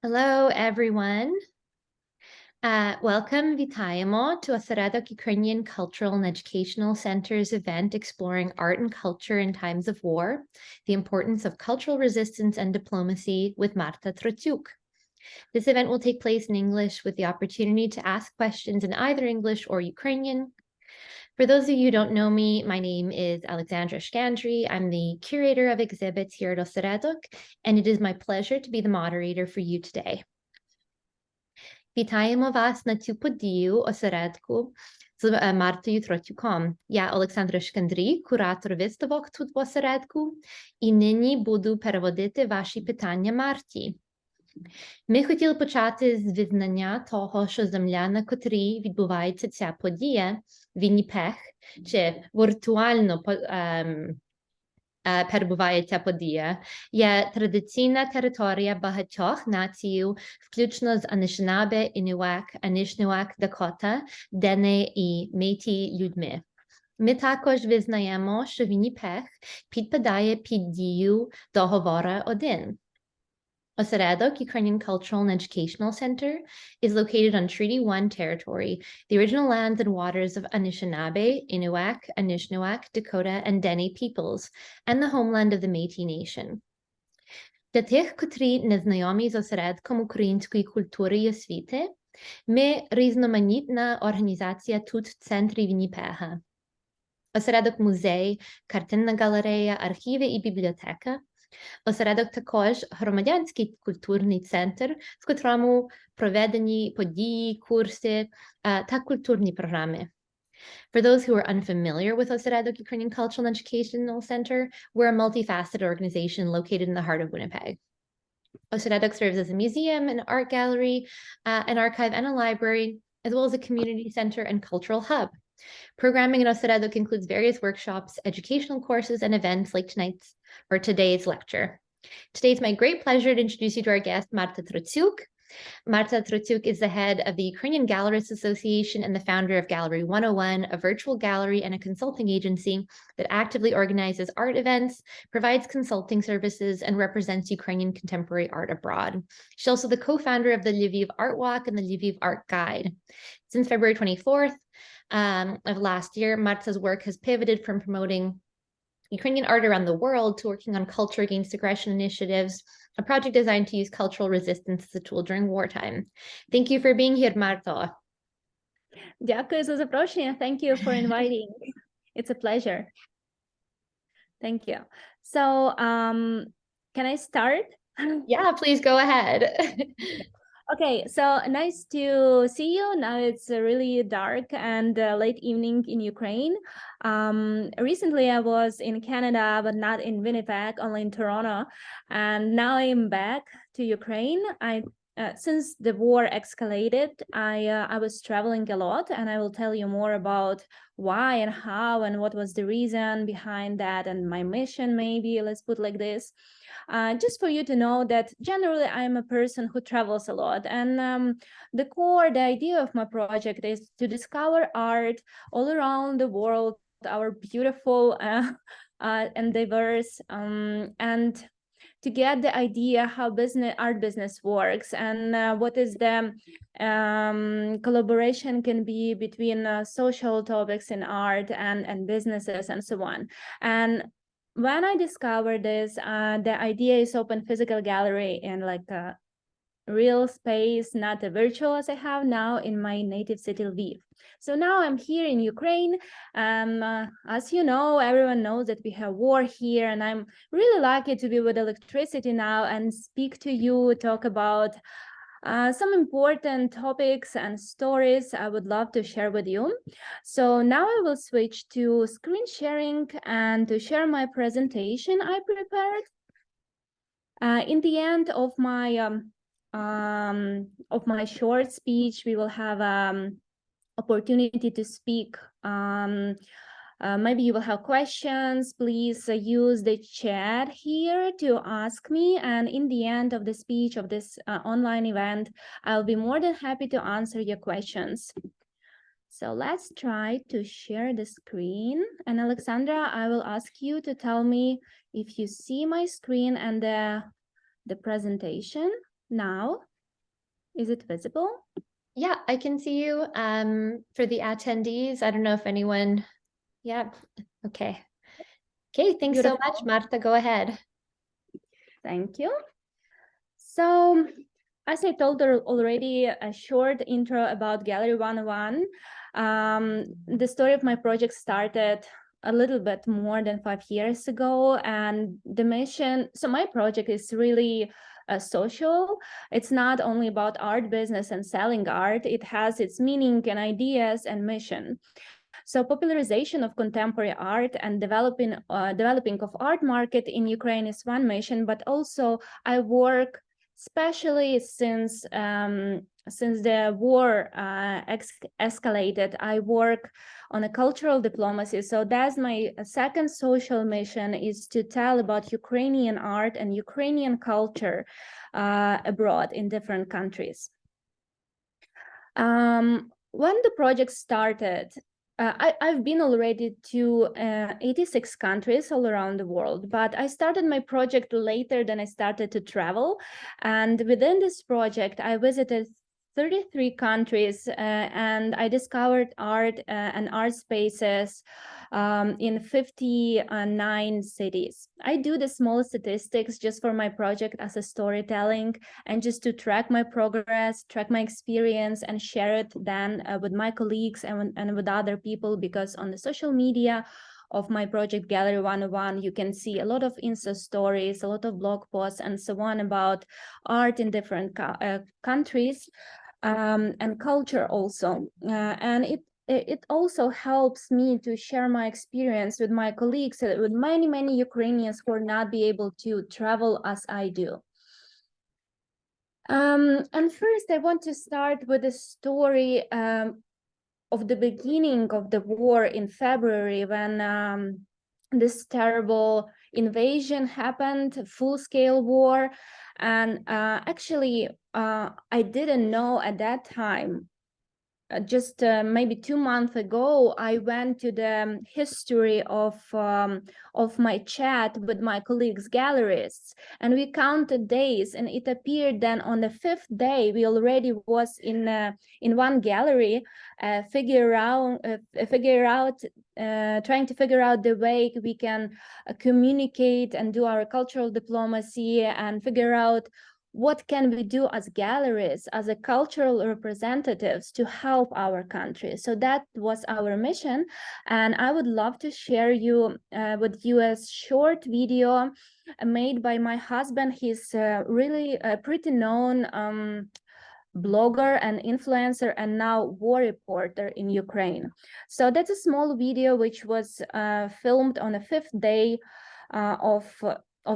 Hello, everyone. Welcome, Вітаємо to Осередок Ukrainian Cultural and Educational Center's event exploring art and culture in times of war, the importance of cultural resistance and diplomacy with Marta Trotsiuk. This event will take place in English with the opportunity to ask questions in either English or Ukrainian. For those of you who don't know me, my name is Alexandra Shkandry. I'm the curator of exhibits here at Осередок, and it is my pleasure to be the moderator for you today. Вітаємо вас на цю подію осередку з Мартою Троцюком. Я Олександра Шкандрій, куратор виставок тут в осередку, і нині буду переводити ваші питання Марті. Ми хотіли почати з визнання того, що земля, на котрій відбувається ця подія, Вінніпех, чи віртуально перебуває ця подія, є традиційна територія багатьох націй, включно з Анишинабе, Інуак, Анишнуак, Дакота, Дене і Métis людьми. Ми також визнаємо, що Вінніпех підпадає під дію договора 1. Осередок Ukrainian Cultural and Educational Center is located on Treaty 1 territory, the original lands and waters of Anishinaabe, Innuak, Anishnuak, Dakota, and Dene peoples, and the homeland of the Métis Nation. Для тих, котрі не знайомі з осередком української культури і освіти, ми різноманітна організація тут в центрі Вінніпега. Осередок музей, картинна галерея, архіви і бібліотека. Осередок також громадянський культурний центр, в котрому проведені події, курси та культурні програми. For those who are unfamiliar with Osseredok Ukrainian Cultural and Educational Center, we're a multifaceted organization located in the heart of Winnipeg. Osseredok serves as a museum, an art gallery, an archive, and a library, as well as a community center and cultural hub. Programming in Osseredok includes various workshops, educational courses, and events like today's lecture. Today, it's my great pleasure to introduce you to our guest, Marta Trotsiuk. Marta Trotsiuk is the head of the Ukrainian Gallerists Association and the founder of Gallery 101, a virtual gallery and a consulting agency that actively organizes art events, provides consulting services, and represents Ukrainian contemporary art abroad. She's also the co-founder of the Lviv Art Walk and the Lviv Art Guide. Since February 24th of last year, Marta's work has pivoted from promoting Ukrainian art around the world to working on culture against aggression initiatives, a project designed to use cultural resistance as a tool during wartime. Thank you for being here, Marta. Дякую за запрошення. Thank you for inviting. It's a pleasure. Thank you. So, can I start? Yeah, please go ahead. Okay, so nice to see you. Now it's really dark and late evening in Ukraine. Recently I was in Canada, but not in Winnipeg, only in Toronto. And now I'm back to Ukraine. Since the war escalated, I was traveling a lot, and I will tell you more about why and how and what was the reason behind that and my mission, maybe, let's put like this. Just for you to know that generally I'm a person who travels a lot, and the idea of my project is to discover art all around the world, our beautiful and diverse, and to get the idea how art business works, and what is the collaboration can be between social topics in art and businesses and so on. And when I discovered this, the idea is open physical gallery in like a real space, not a virtual as I have now in my native city, Lviv. So now I'm here in Ukraine. As you know, everyone knows that we have war here, and I'm really lucky to be with electricity now and speak to you, talk about some important topics and stories I would love to share with you. So now I will switch to screen sharing and to share my presentation I prepared. In the end of my short speech, we will have opportunity to speak. Maybe you will have questions. Please use the chat here to ask me. And in the end of the speech of this online event, I'll be more than happy to answer your questions. So let's try to share the screen. And Alexandra, I will ask you to tell me if you see my screen and the presentation now. Is it visible? Yeah, I can see you. For the attendees, I don't know if anyone, yeah, okay. Okay, thanks so much, Marta, go ahead. Thank you. So, as I told already, a short intro about Gallery 101. The story of my project started a little bit more than 5 years ago, and the mission, so my project is really social. It's not only about art business and selling art, it has its meaning and ideas and mission. So popularization of contemporary art and developing of art market in Ukraine is one mission, but also I work, especially since the war escalated, I work on a cultural diplomacy. So that's my second social mission, is to tell about Ukrainian art and Ukrainian culture abroad in different countries. When the project started, I've been already to 86 countries all around the world, but I started my project later than I started to travel. And within this project, I visited 33 countries and I discovered art and art spaces in 59 cities. I do the small statistics just for my project as a storytelling and just to track my progress, track my experience, and share it then with my colleagues and with other people, because on the social media of my project Gallery 101, you can see a lot of Insta stories, a lot of blog posts, and so on about art in different countries and culture also. And it also helps me to share my experience with my colleagues, with many Ukrainians who are not be able to travel as I do. And first, I want to start with a story of the beginning of the war in February, when this terrible invasion happened, full-scale war. And actually, I didn't know at that time. Just maybe 2 months ago, I went to the history of my chat with my colleagues gallerists, and we counted days, and it appeared then on the 5th day we already was in one gallery, trying to figure out the way we can communicate and do our cultural diplomacy and figure out what can we do as gallerists, as a cultural representatives to help our country. So that was our mission. And I would love to share with you a short video made by my husband. He's really a pretty known blogger and influencer and now war reporter in Ukraine. So that's a small video which was filmed on the 5th day of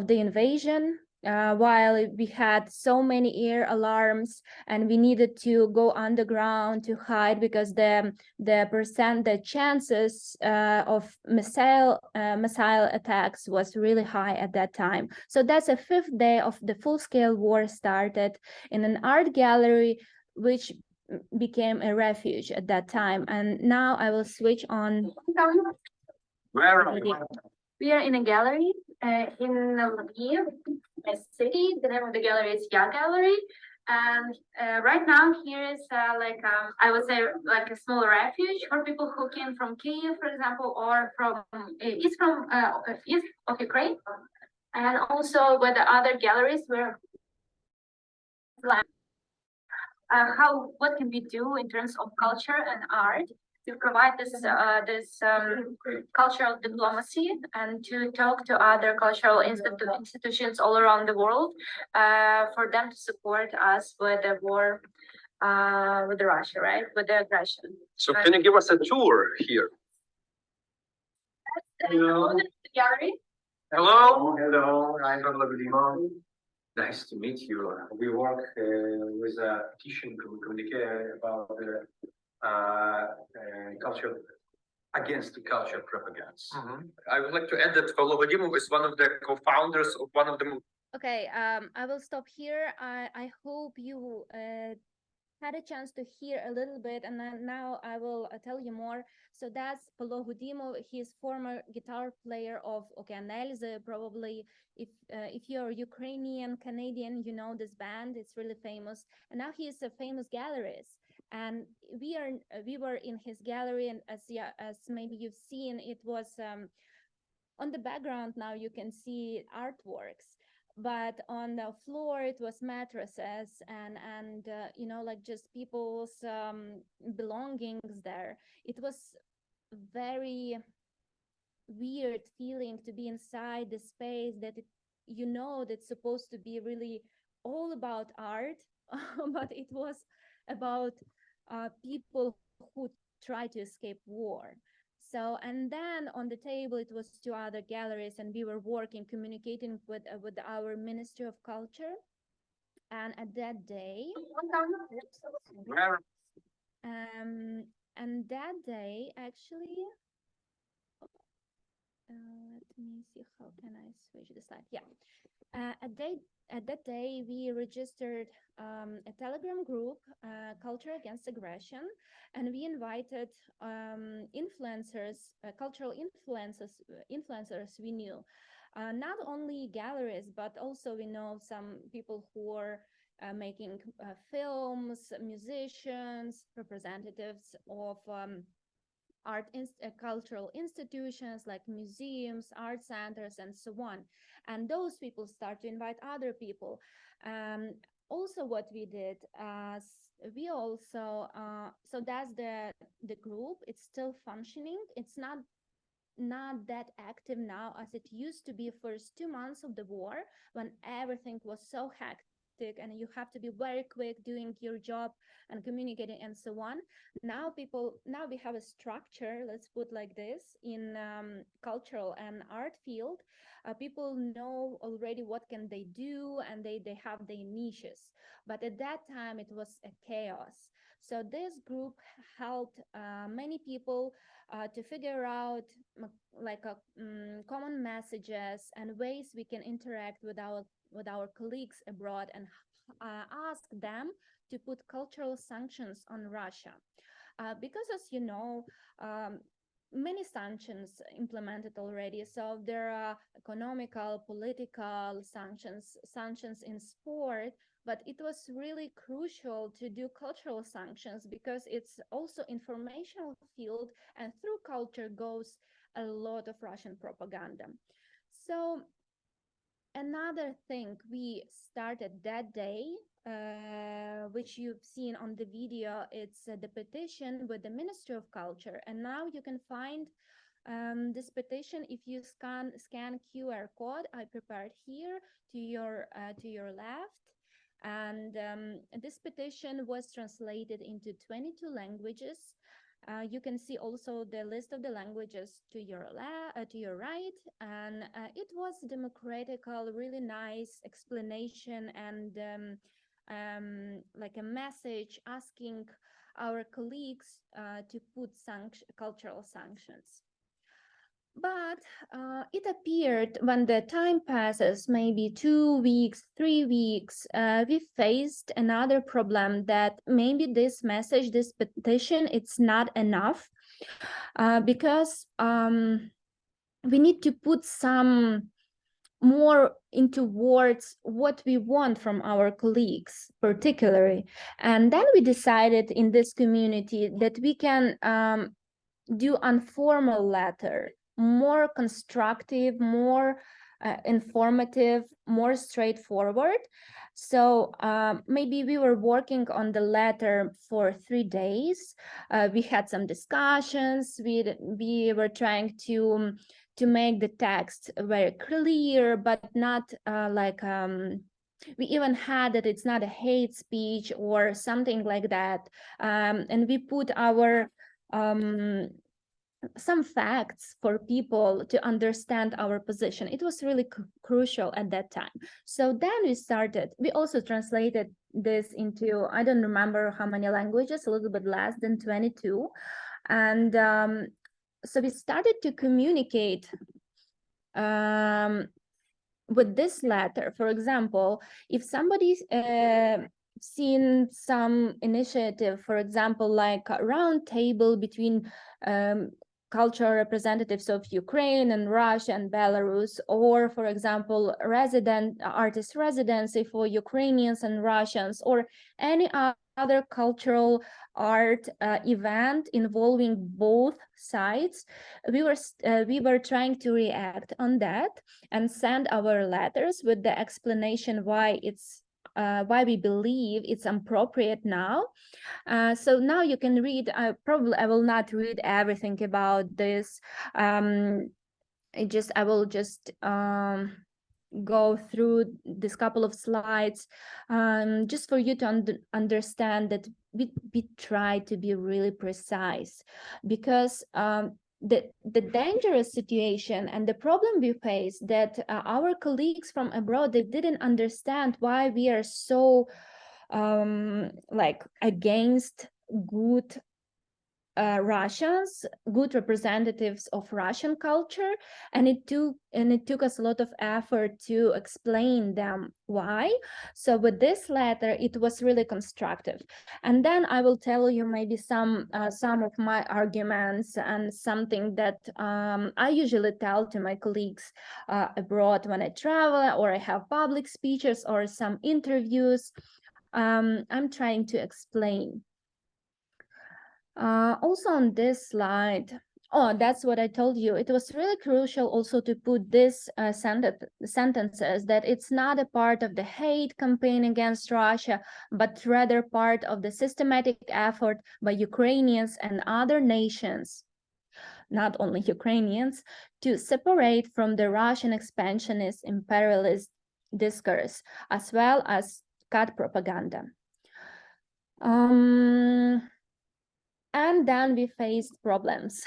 the invasion. While we had so many air alarms and we needed to go underground to hide because the chances of missile attacks was really high at that time. So that's a 5th day of the full-scale war started in an art gallery which became a refuge at that time. And now I will switch on. Where are we? We are in a gallery in Lviv, a city. The name of the gallery is Ya Gallery. And right now here is I would say like a small refuge for people who came from Kyiv, for example, or from east of Ukraine. And also with the other galleries where what can we do in terms of culture and art to provide this cultural diplomacy and to talk to other cultural institutions all around the world for them to support us with the war with Russia, right? With the aggression. So can you give us a tour here? Hello. Gallery. Hello. Hello. I'm Vladimir. Nice to meet you. We work with a petition communique about the culture, against the culture propaganda. I would like to add that Volodymyr is one of the co-founders of one of the. Okay, I will stop here. I hope you had a chance to hear a little bit, and then now I will tell you more. So that's Polo Hudimov. He's former guitar player of Okeanelze. Probably if you're Ukrainian, Canadian, you know this band. It's really famous. And now he is a famous gallerist. And we were in his gallery, and as maybe you've seen, it was on the background. Now you can see artworks, but on the floor it was mattresses and you know, like just people's belongings there. It was very weird feeling to be inside the space that you know, that's supposed to be really all about art, but it was about people who try to escape war. So, and then on the table, it was two other galleries, and we were working, communicating with our Ministry of Culture. And at that day, and that day, actually, let me see, how can I switch the slide? Yeah, at that day, we registered a Telegram group, Culture Against Aggression, and we invited influencers, cultural influencers we knew. Not only galleries, but also we know some people who are making films, musicians, representatives of cultural institutions like museums, art centers, and so on. And those people start to invite other people. Also, what we did, we also, so that's the group. It's still functioning. It's not that active now as it used to be first 2 months of the war, when everything was so hectic and you have to be very quick doing your job and communicating and so on. Now we have a structure, let's put like this, in cultural and art field. People know already what can they do, and they have their niches. But at that time it was a chaos. So this group helped many people to figure out like common messages and ways we can interact with our colleagues abroad, and ask them to put cultural sanctions on Russia. Because, as you know, many sanctions implemented already. So there are economical, political sanctions in sport, but it was really crucial to do cultural sanctions because it's also informational field, and through culture goes a lot of Russian propaganda. So another thing we started that day, which you've seen on the video, it's the petition with the Ministry of Culture. And now you can find this petition if you scan QR code I prepared here to your left. And this petition was translated into 22 languages. You can see also the list of the languages to your right, and it was democratical, really nice explanation, and like a message asking our colleagues to put cultural sanctions. But it appeared when the time passes, maybe 2 weeks, 3 weeks, we faced another problem, that maybe this message, this petition, it's not enough, because we need to put some more into words what we want from our colleagues particularly. And then we decided in this community that we can do informal letter, more constructive, more informative, more straightforward. So maybe we were working on the letter for 3 days. We had some discussions. We were trying to make the text very clear, but not we even had that it's not a hate speech or something like that. And we put our some facts for people to understand our position. It was really crucial at that time. So then we also translated this into, I don't remember how many languages, a little bit less than 22. And so we started to communicate with this letter. For example, if somebody seen some initiative, for example, like a round table between cultural representatives of Ukraine and Russia and Belarus, or for example, artist residency for Ukrainians and Russians, or any other cultural art event involving both sides. We were trying to react on that and send our letters with the explanation why why we believe it's appropriate now. So now you can read. I will not read everything about this. I will just go through this couple of slides, just for you to understand that we try to be really precise, because the dangerous situation and the problem we face, that our colleagues from abroad, they didn't understand why we are so like against good Russians, good representatives of Russian culture, and it took us a lot of effort to explain them why. So with this letter, it was really constructive. And then I will tell you maybe some of my arguments and something that I usually tell to my colleagues abroad when I travel, or I have public speeches or some interviews. I'm trying to explain. Also on this slide, that's what I told you. It was really crucial also to put this sentences, that it's not a part of the hate campaign against Russia, but rather part of the systematic effort by Ukrainians and other nations, not only Ukrainians, to separate from the Russian expansionist imperialist discourse, as well as cut propaganda. And then we faced problems.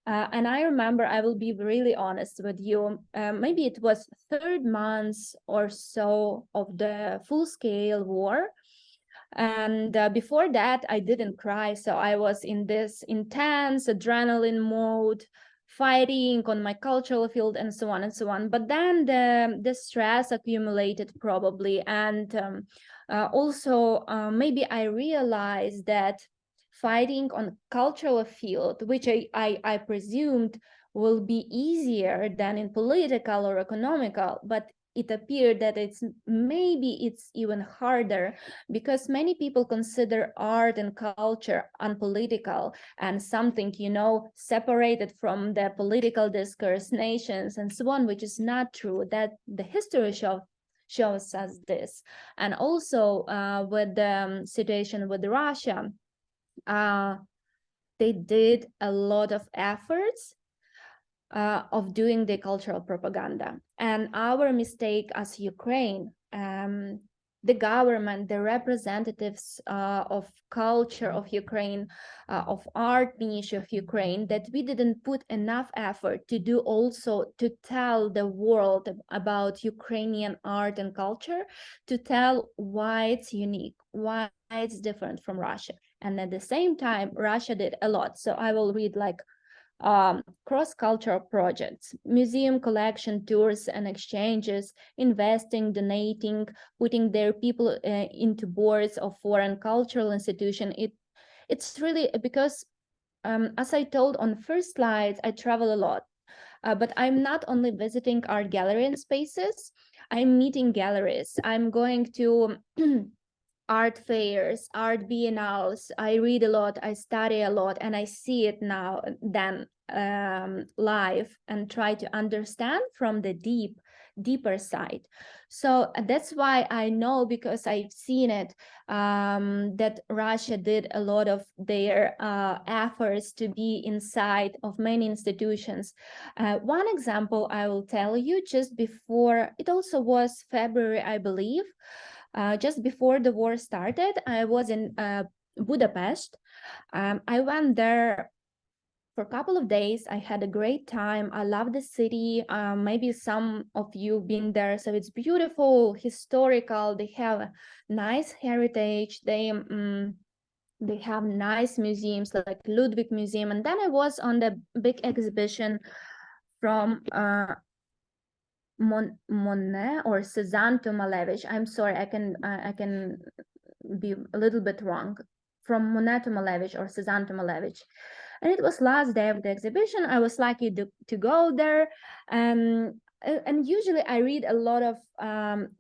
And I remember, I will be really honest with you, maybe it was 3rd month or so of the full-scale war. And before that, I didn't cry. So I was in this intense adrenaline mode, fighting on my cultural field and so on and so on. But then the stress accumulated probably. And also maybe I realized that fighting on cultural field, which I presumed will be easier than in political or economical, but it appeared that it's even harder, because many people consider art and culture unpolitical and something, separated from the political discourse, nations, and so on, which is not true. That the history shows us this. And also with the situation with Russia, they did a lot of efforts of doing the cultural propaganda. And our mistake as Ukraine, the government, the representatives of culture of Ukraine, of art niche of Ukraine, that we didn't put enough effort to do also to tell the world about Ukrainian art and culture, to tell why it's unique, why it's different from Russia. And at the same time, Russia did a lot. So I will read like cross-cultural projects, museum collection tours and exchanges, investing, donating, putting their people into boards of foreign cultural institution. It's really because, as I told on the first slides, I travel a lot, but I'm not only visiting art gallery and spaces, I'm meeting galleries. I'm going to art fairs, art biennales. I read a lot, I study a lot, and I see it now then live, and try to understand from the deeper side. So that's why I know, because I've seen it, that Russia did a lot of their efforts to be inside of many institutions. One example I will tell you, just before, it also was February, I believe, just before the war started, I was in Budapest. I went there for a couple of days. I had a great time. I love the city. Maybe some of you been there. So it's beautiful, historical. They have nice heritage. They have nice museums like Ludwig Museum. And then I was on the big exhibition from Monet or Cezanne Malevich. I'm sorry, I can be a little bit wrong. From Monet to Malevich or Cezanne to Malevich. And it was last day of the exhibition. I was lucky to go there. And usually I read a lot of,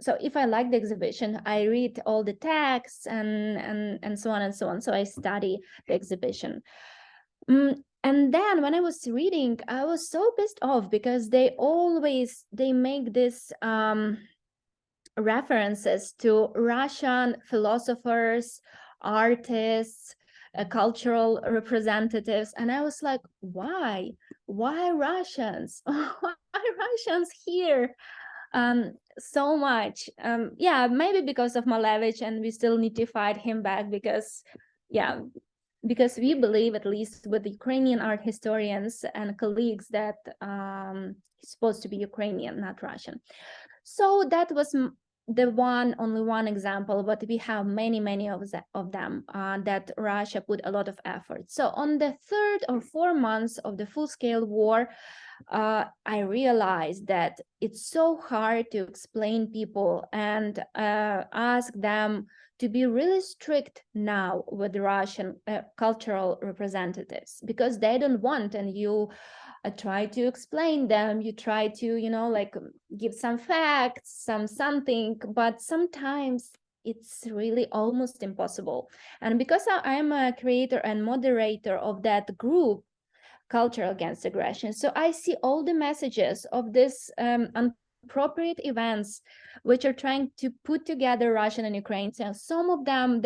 so if I like the exhibition, I read all the texts and so on and so on. So I study the exhibition. And then when I was reading, I was so pissed off because they make this references to Russian philosophers, artists, cultural representatives. And I was like, why Russians? Why Russians here so much? Yeah, maybe because of Malevich, and we still need to fight him back because we believe, at least with the Ukrainian art historians and colleagues, that he's supposed to be Ukrainian, not Russian. So that was the only one example, but we have many of them that Russia put a lot of effort. So on the 3rd or 4 months of the full-scale war, I realized that it's so hard to explain people and ask them to be really strict now with the Russian cultural representatives, because they don't want, and you try to explain them, you try to, like give some facts, something, but sometimes it's really almost impossible. And because I am a creator and moderator of that group, Culture Against Aggression, so I see all the messages of this appropriate events which are trying to put together Russian and Ukrainians, and some of them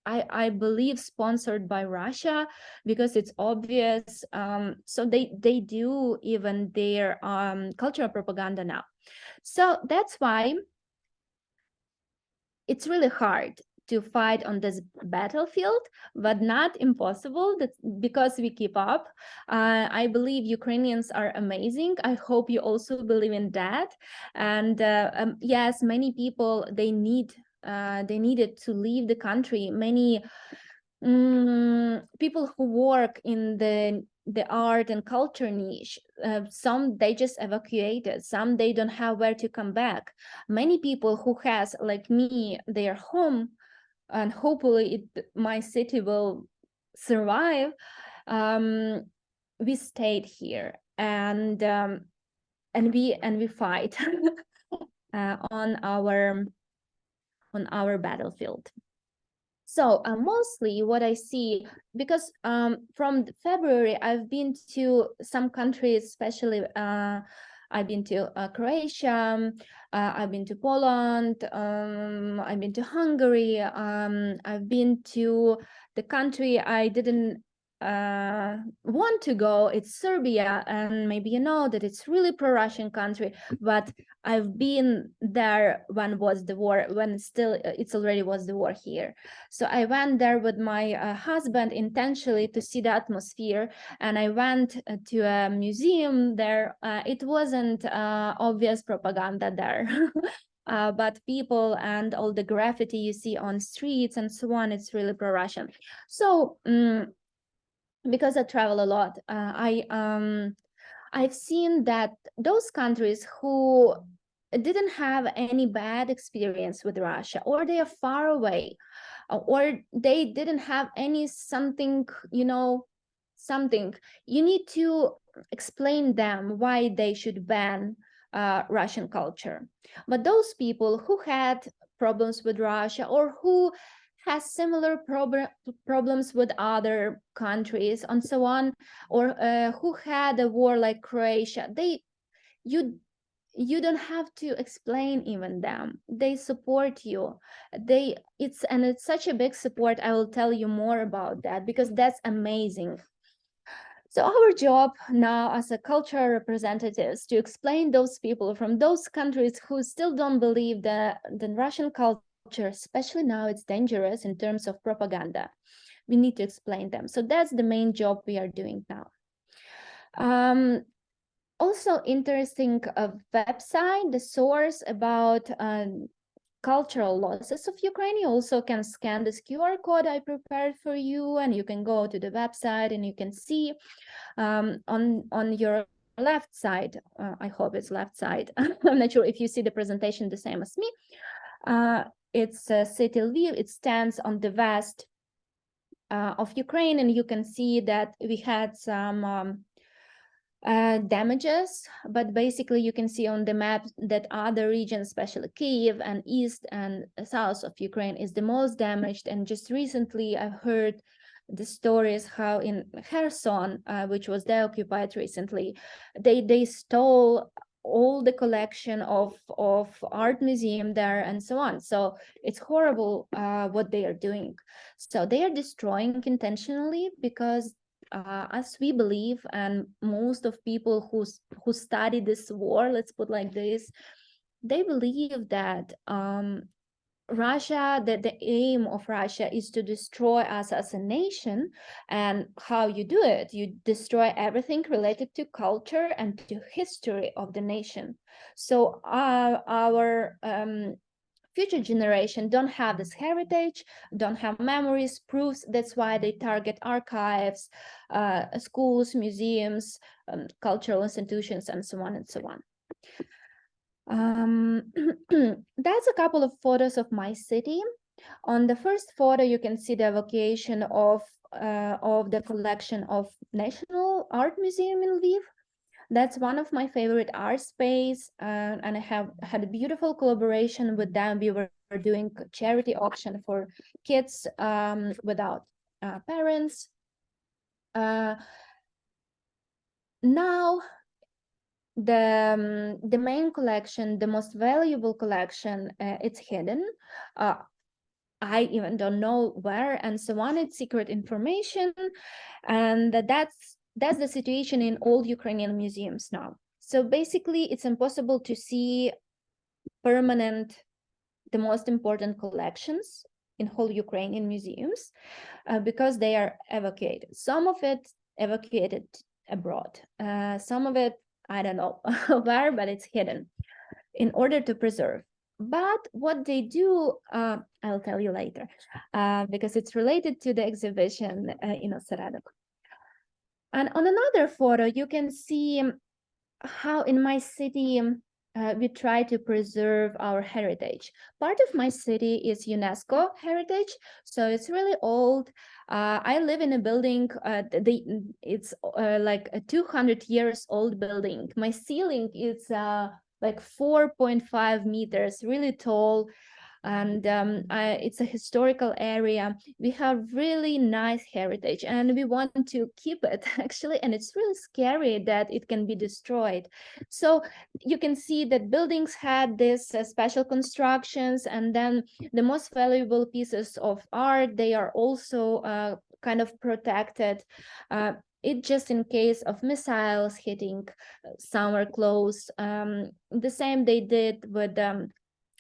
I believe sponsored by Russia, because it's obvious. So they do even their cultural propaganda now. So that's why it's really hard to fight on this battlefield, but not impossible, because we keep up. I believe Ukrainians are amazing. I hope you also believe in that. And yes, many people, they needed to leave the country. Many people who work in the art and culture niche, some they just evacuated, some they don't have where to come back. Many people who has, like me, their home, and hopefully my city will survive, we stayed here, and we fight on our battlefield. So mostly what I see, because from February, I've been to some countries, especially I've been to Croatia, I've been to Poland, I've been to Hungary, I've been to the country I didn't want to go, it's Serbia, and maybe you know that it's really pro-Russian country, but I've been there when was the war, when still it's already was the war here. So I went there with my husband intentionally to see the atmosphere, and I went to a museum there. It wasn't obvious propaganda there. But people and all the graffiti you see on streets and so on, it's really pro-Russian. So because I travel a lot, I've seen that those countries who didn't have any bad experience with Russia, or they are far away, or they didn't have any something, you need to explain them why they should ban Russian culture. But those people who had problems with Russia, or who has similar problems with other countries and so on, or who had a war like Croatia, you don't have to explain even them. They support you. It's such a big support. I will tell you more about that, because that's amazing. So our job now as a cultural representatives to explain those people from those countries who still don't believe that the Russian culture, especially now, it's dangerous in terms of propaganda. We need to explain them. So that's the main job we are doing now. Also interesting website, the source about cultural losses of Ukraine. You also can scan this QR code I prepared for you, and you can go to the website and you can see on your left side, I hope it's left side. I'm not sure if you see the presentation the same as me. It's city Lviv. It stands on the west of Ukraine, and you can see that we had some damages, but basically you can see on the map that other regions, especially Kyiv and east and south of Ukraine, is the most damaged. And just recently I've heard the stories how in Kherson, which was deoccupied recently, they stole all the collection of art museum there and so on. So it's horrible what they are doing. So they are destroying intentionally because as we believe, and most of people who study this war, let's put like this, they believe that Russia, that the aim of Russia is to destroy us as a nation. And how you do it? You destroy everything related to culture and to history of the nation. So our future generation don't have this heritage, don't have memories, proofs. That's why they target archives, schools, museums, cultural institutions, and so on and so on. That's a couple of photos of my city. On the first photo, you can see the evocation of the collection of National Art Museum in Lviv. That's one of my favorite art space, and I have had a beautiful collaboration with them. We were doing a charity auction for kids without parents. Now, the main collection, the most valuable collection, it's hidden. I even don't know where and so on. It's secret information, and that's the situation in all Ukrainian museums now. So basically, it's impossible to see permanent, the most important collections in whole Ukrainian museums because they are evacuated. Some of it evacuated abroad. Some of it, I don't know where, but it's hidden in order to preserve. But what they do, I'll tell you later, because it's related to the exhibition in Oseredok. And on another photo, you can see how in my city we try to preserve our heritage. Part of my city is UNESCO heritage, so it's really old. I live in a building, it's like a 200 years old building. My ceiling is like 4.5 meters, really tall. And it's a historical area. We have really nice heritage and we want to keep it actually, and it's really scary that it can be destroyed. So you can see that buildings had this special constructions, and then the most valuable pieces of art, they are also kind of protected. It just in case of missiles hitting somewhere close. The same they did with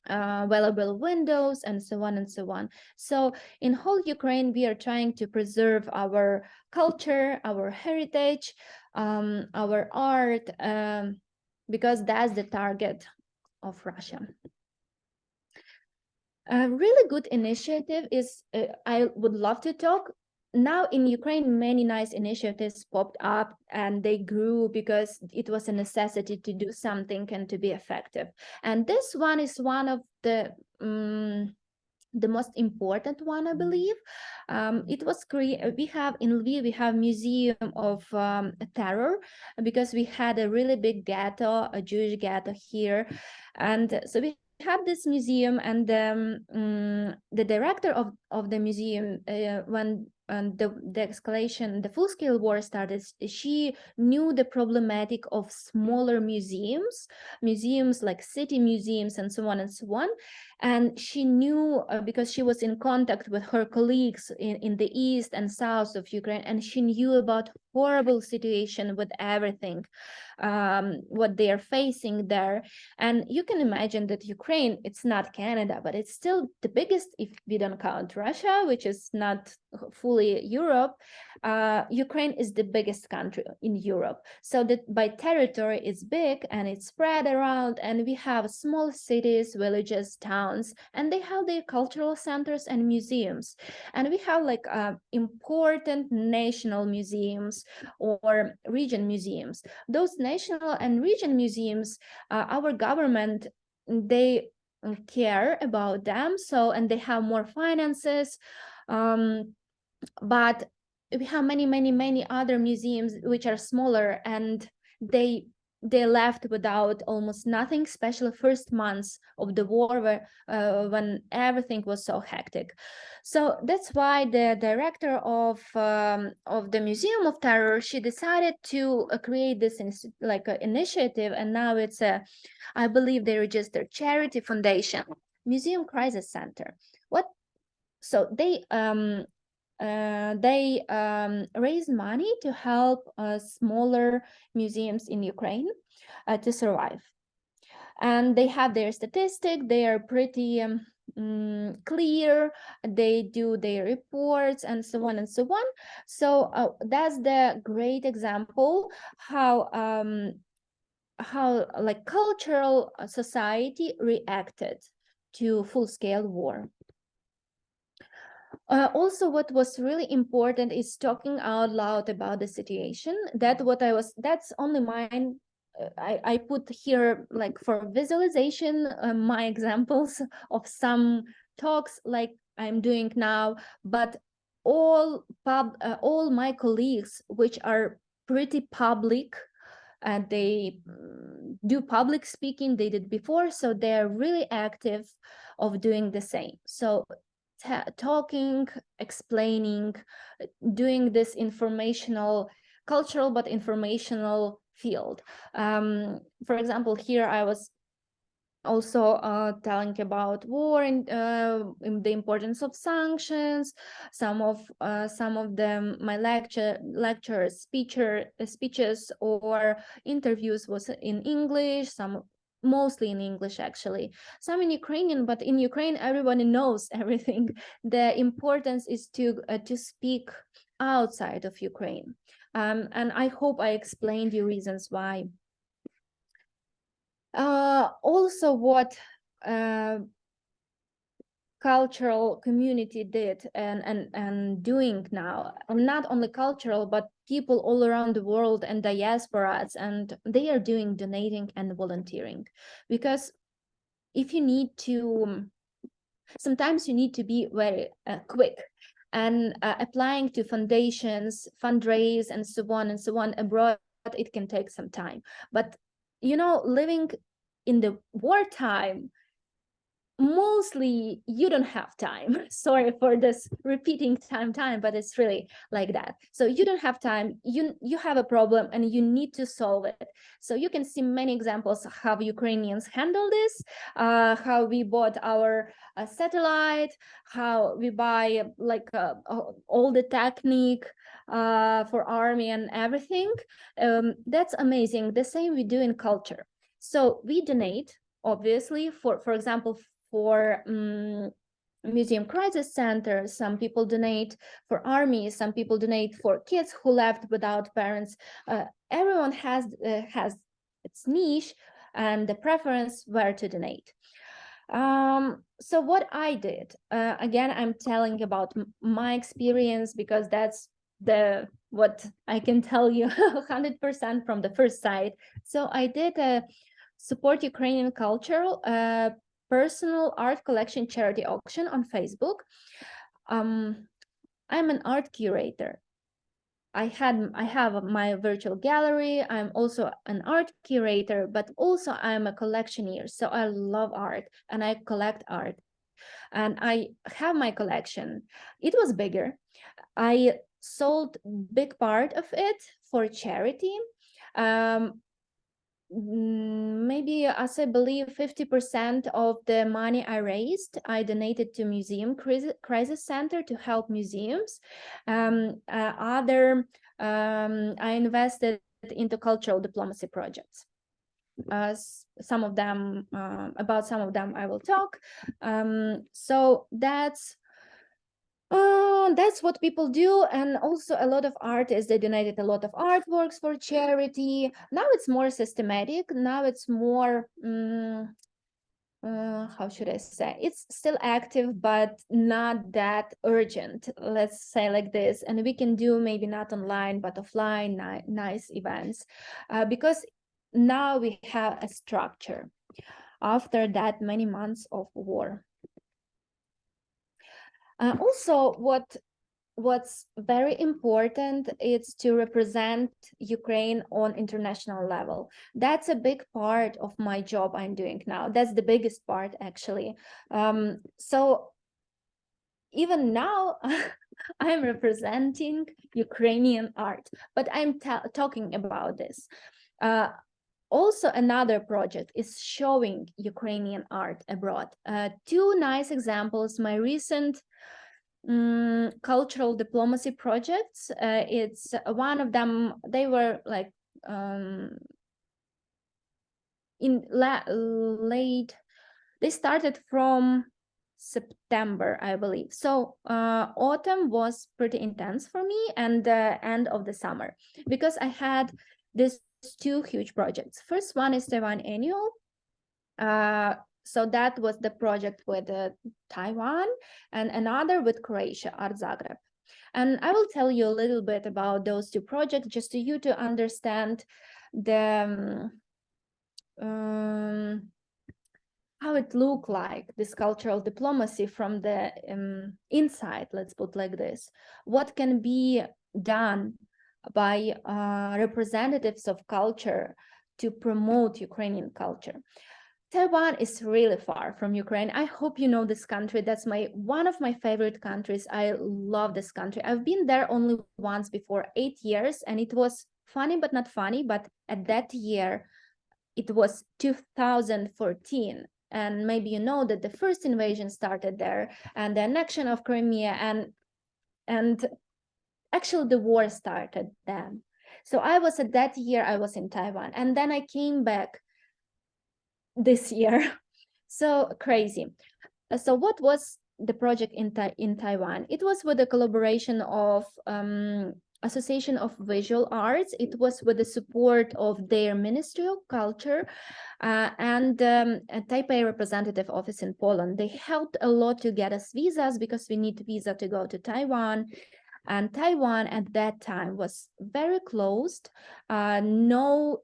valuable windows and so on and so on. So in whole Ukraine, we are trying to preserve our culture, our heritage, our art, because that's the target of Russia. A really good initiative is, I would love to talk. Now in Ukraine, many nice initiatives popped up and they grew because it was a necessity to do something and to be effective. And this one is one of the most important one, I believe. It was we have in Lviv, we have Museum of Terror, because we had a really big ghetto, a Jewish ghetto here. And so we have this museum, and the director of the museum, when the escalation, the full-scale war started, she knew the problematic of smaller museums like city museums and so on and so on. And she knew, because she was in contact with her colleagues in the east and south of Ukraine, and she knew about horrible situation with everything, what they are facing there. And you can imagine that Ukraine, it's not Canada, but it's still the biggest, if we don't count Russia, which is not fully fully Europe, Ukraine is the biggest country in Europe. So that by territory it's big and it's spread around, and we have small cities, villages, towns, and they have their cultural centers and museums. And we have like important national museums or region museums. Those national and region museums, our government, they care about them, so, and they have more finances, but we have many other museums which are smaller, and they left without almost nothing, especially first months of the war, where, when everything was so hectic. So that's why the director of the Museum of Terror, she decided to create this initiative, and now it's a, I believe they registered charity foundation, Museum Crisis Center. So they raise money to help smaller museums in Ukraine to survive. And they have their statistics, they are pretty clear, they do their reports and so on and so on. So that's the great example how like cultural society reacted to full-scale war. Also, what was really important is talking out loud about the situation. That's only mine. I put here like for visualization my examples of some talks like I'm doing now, but all my colleagues, which are pretty public, and they do public speaking, they did before, so they're really active of doing the same. So talking, explaining, doing this informational, cultural but informational field. For example, here I was also telling about war and the importance of sanctions. Some of them, my lectures, speeches or interviews was in English, some mostly in English actually, some in Ukrainian, but in Ukraine everybody knows everything. The importance is to speak outside of Ukraine, and I hope I explained you reasons why. Also what cultural community did and doing now, not only cultural but people all around the world and diasporas, and they are doing donating and volunteering, because if you need to, sometimes you need to be very quick, and applying to foundations, fundraise and so on abroad, it can take some time. But you know, living in the wartime, mostly you don't have time. Sorry for this repeating time, but it's really like that. So you don't have time, you have a problem and you need to solve it. So you can see many examples of how Ukrainians handle this, how we bought our satellite, how we buy like all the technique for army and everything. That's amazing. The same we do in culture. So we donate, obviously, for example, for Museum Crisis Center, some people donate for army, some people donate for kids who left without parents. Everyone has its niche and the preference where to donate. So what I did, again, I'm telling about my experience because that's what I can tell you 100% from the first side. So I did a support Ukrainian cultural personal art collection charity auction on Facebook. I'm an art curator. I have my virtual gallery. I'm also an art curator, but also I'm a collectioneer. So I love art and I collect art. And I have my collection. It was bigger. I sold big part of it for charity. Maybe, as I believe, 50% of the money I raised, I donated to Museum Crisis Center to help museums. I invested into cultural diplomacy projects. Some of them, about some of them I will talk. So that's That's what people do, and also a lot of artists, they donated a lot of artworks for charity. Now it's more systematic. Now it's more how should I say? It's still active, but not that urgent. Let's say like this, and we can do maybe not online but offline nice events, because now we have a structure after that many months of war. Also, what's very important is to represent Ukraine on international level. That's a big part of my job I'm doing now. That's the biggest part, actually. So even now, I'm representing Ukrainian art, but I'm talking about this. Also, another project is showing Ukrainian art abroad. Two nice examples, my recent cultural diplomacy projects. It's one of them, they were like in late, they started from September, I believe. So autumn was pretty intense for me, and the end of the summer, because I had these two huge projects. First one is Taiwan Annual. So that was the project with Taiwan, and another with Croatia, Art Zagreb. And I will tell you a little bit about those two projects, just to you to understand the how it looked like, this cultural diplomacy from the inside, let's put like this. What can be done by representatives of culture to promote Ukrainian culture. Taiwan is really far from Ukraine. I hope you know this country. That's one of my favorite countries. I love this country. I've been there only once before, 8 years, and it was funny but not funny. But at that year, it was 2014. And maybe you know that the first invasion started there, and the annexion of Crimea, and actually the war started then. So I was at that year, I was in Taiwan, and then I came back this year. So crazy. So what was the project in Taiwan? It was with the collaboration of Association of Visual Arts. It was with the support of their Ministry of Culture and a Taipei representative office in Poland. They helped a lot to get us visas, because we need a visa to go to Taiwan. And Taiwan at that time was very closed, no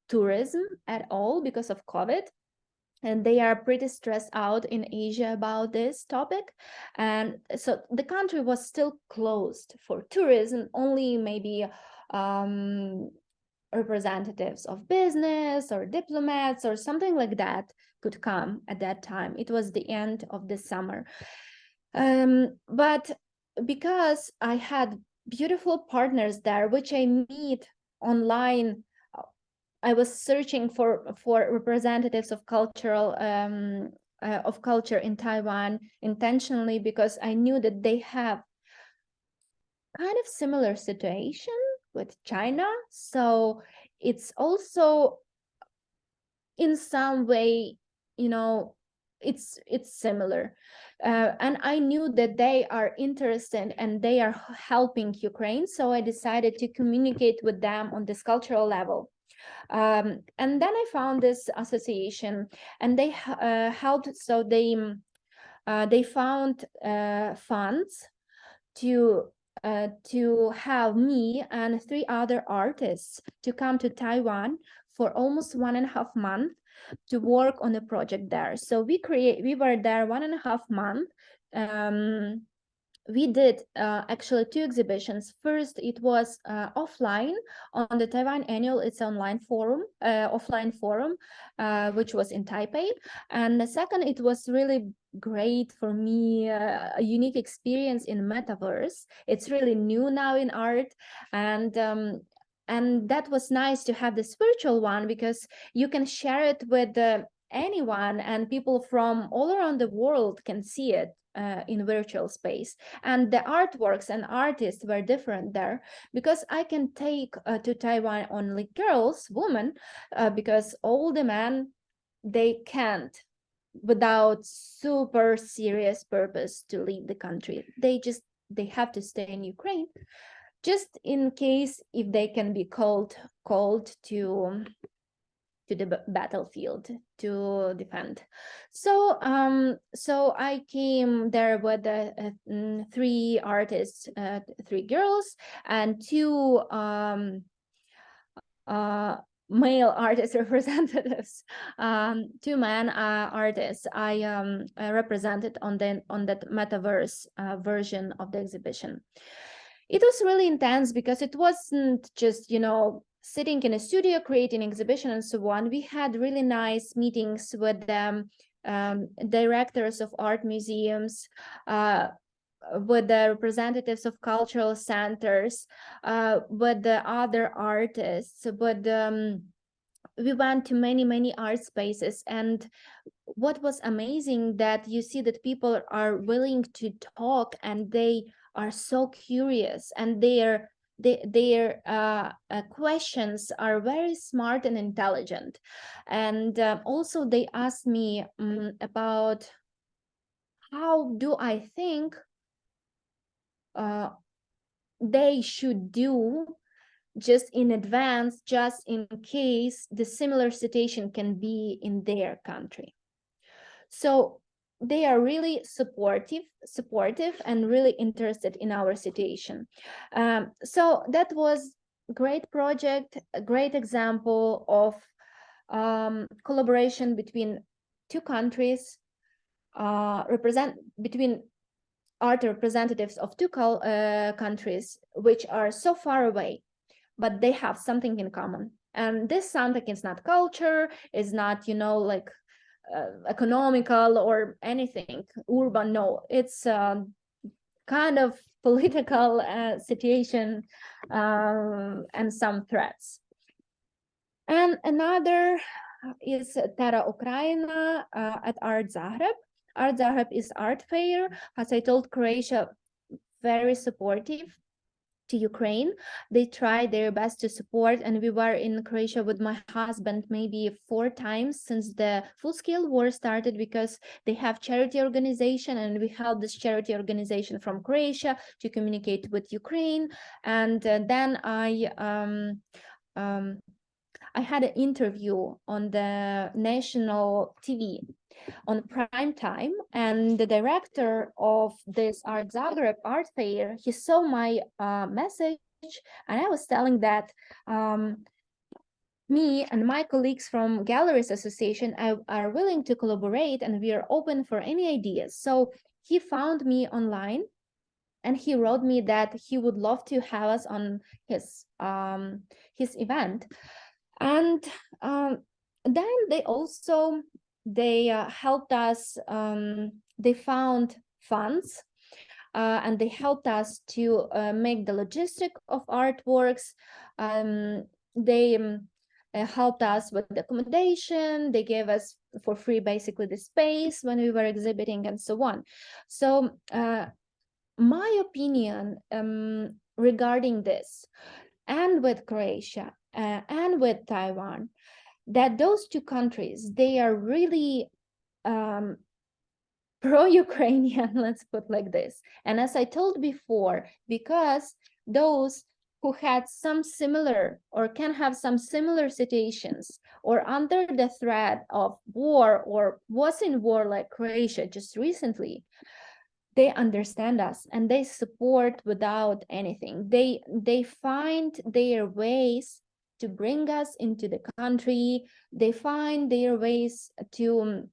tourism at all because of COVID. And they are pretty stressed out in Asia about this topic. And so the country was still closed for tourism. Only maybe representatives of business or diplomats or something like that could come at that time. It was the end of the summer. But because I had beautiful partners there, which I meet online, I was searching for representatives of culture in Taiwan intentionally, because I knew that they have kind of similar situation with China. So it's also in some way, you know, it's similar. And I knew that they are interested and they are helping Ukraine. So I decided to communicate with them on this cultural level. And then I found this association, and they helped. So they found funds to have me and 3 other artists to come to Taiwan for almost 1.5 months to work on a project there. So we were there 1.5 months. We did actually 2 exhibitions. First, it was offline on the Taiwan Annual. It's an online forum, offline forum, which was in Taipei. And the second, it was really great for me, a unique experience in metaverse. It's really new now in art, and that was nice to have this virtual one, because you can share it with anyone, and people from all around the world can see it in virtual space. And the artworks and artists were different there, because I can take to Taiwan only girls, women, because all the men, they can't without super serious purpose to leave the country. They have to stay in Ukraine just in case if they can be called to the battlefield to defend. So I came there with 3 artists, 3 girls and 2 male artist representatives, 2 men artists I represented on that metaverse version of the exhibition. It was really intense because it wasn't just, sitting in a studio creating exhibition and so on. We had really nice meetings with directors of art museums, with the representatives of cultural centers, with the other artists, but we went to many art spaces. And what was amazing that you see that people are willing to talk and they are so curious, and their questions are very smart and intelligent. And also they asked me about how do I think they should do just in advance, just in case the similar situation can be in their country. So they are really supportive and really interested in our situation. So that was a great project, a great example of collaboration between 2 countries, between art representatives of 2 countries which are so far away, but they have something in common. And this something is not culture, is not, like economical or anything urban. No, it's kind of political situation and some threats. And another is Terra Ukraina at Art Zagreb. Art Zagreb is art fair. As I told, Croatia very supportive to Ukraine. They try their best to support, and we were in Croatia with my husband maybe 4 times since the full-scale war started, because they have charity organization, and we help this charity organization from Croatia to communicate with Ukraine. And then I had an interview on the national TV on prime time, and the director of this Art Zagreb art fair, he saw my message, and I was telling that me and my colleagues from Gallerists Association are willing to collaborate, and we are open for any ideas. So he found me online, and he wrote me that he would love to have us on his event. And then they helped us. They found funds, and they helped us to make the logistic of artworks. They helped us with the accommodation. They gave us for free basically the space when we were exhibiting and so on. So my opinion regarding this, and with Croatia and with Taiwan, that those 2 countries, they are really pro-Ukrainian, let's put like this. And as I told before, because those who had some similar or can have some similar situations or under the threat of war or was in war like Croatia just recently, they understand us and they support without anything. They find their ways to bring us into the country. They find their ways to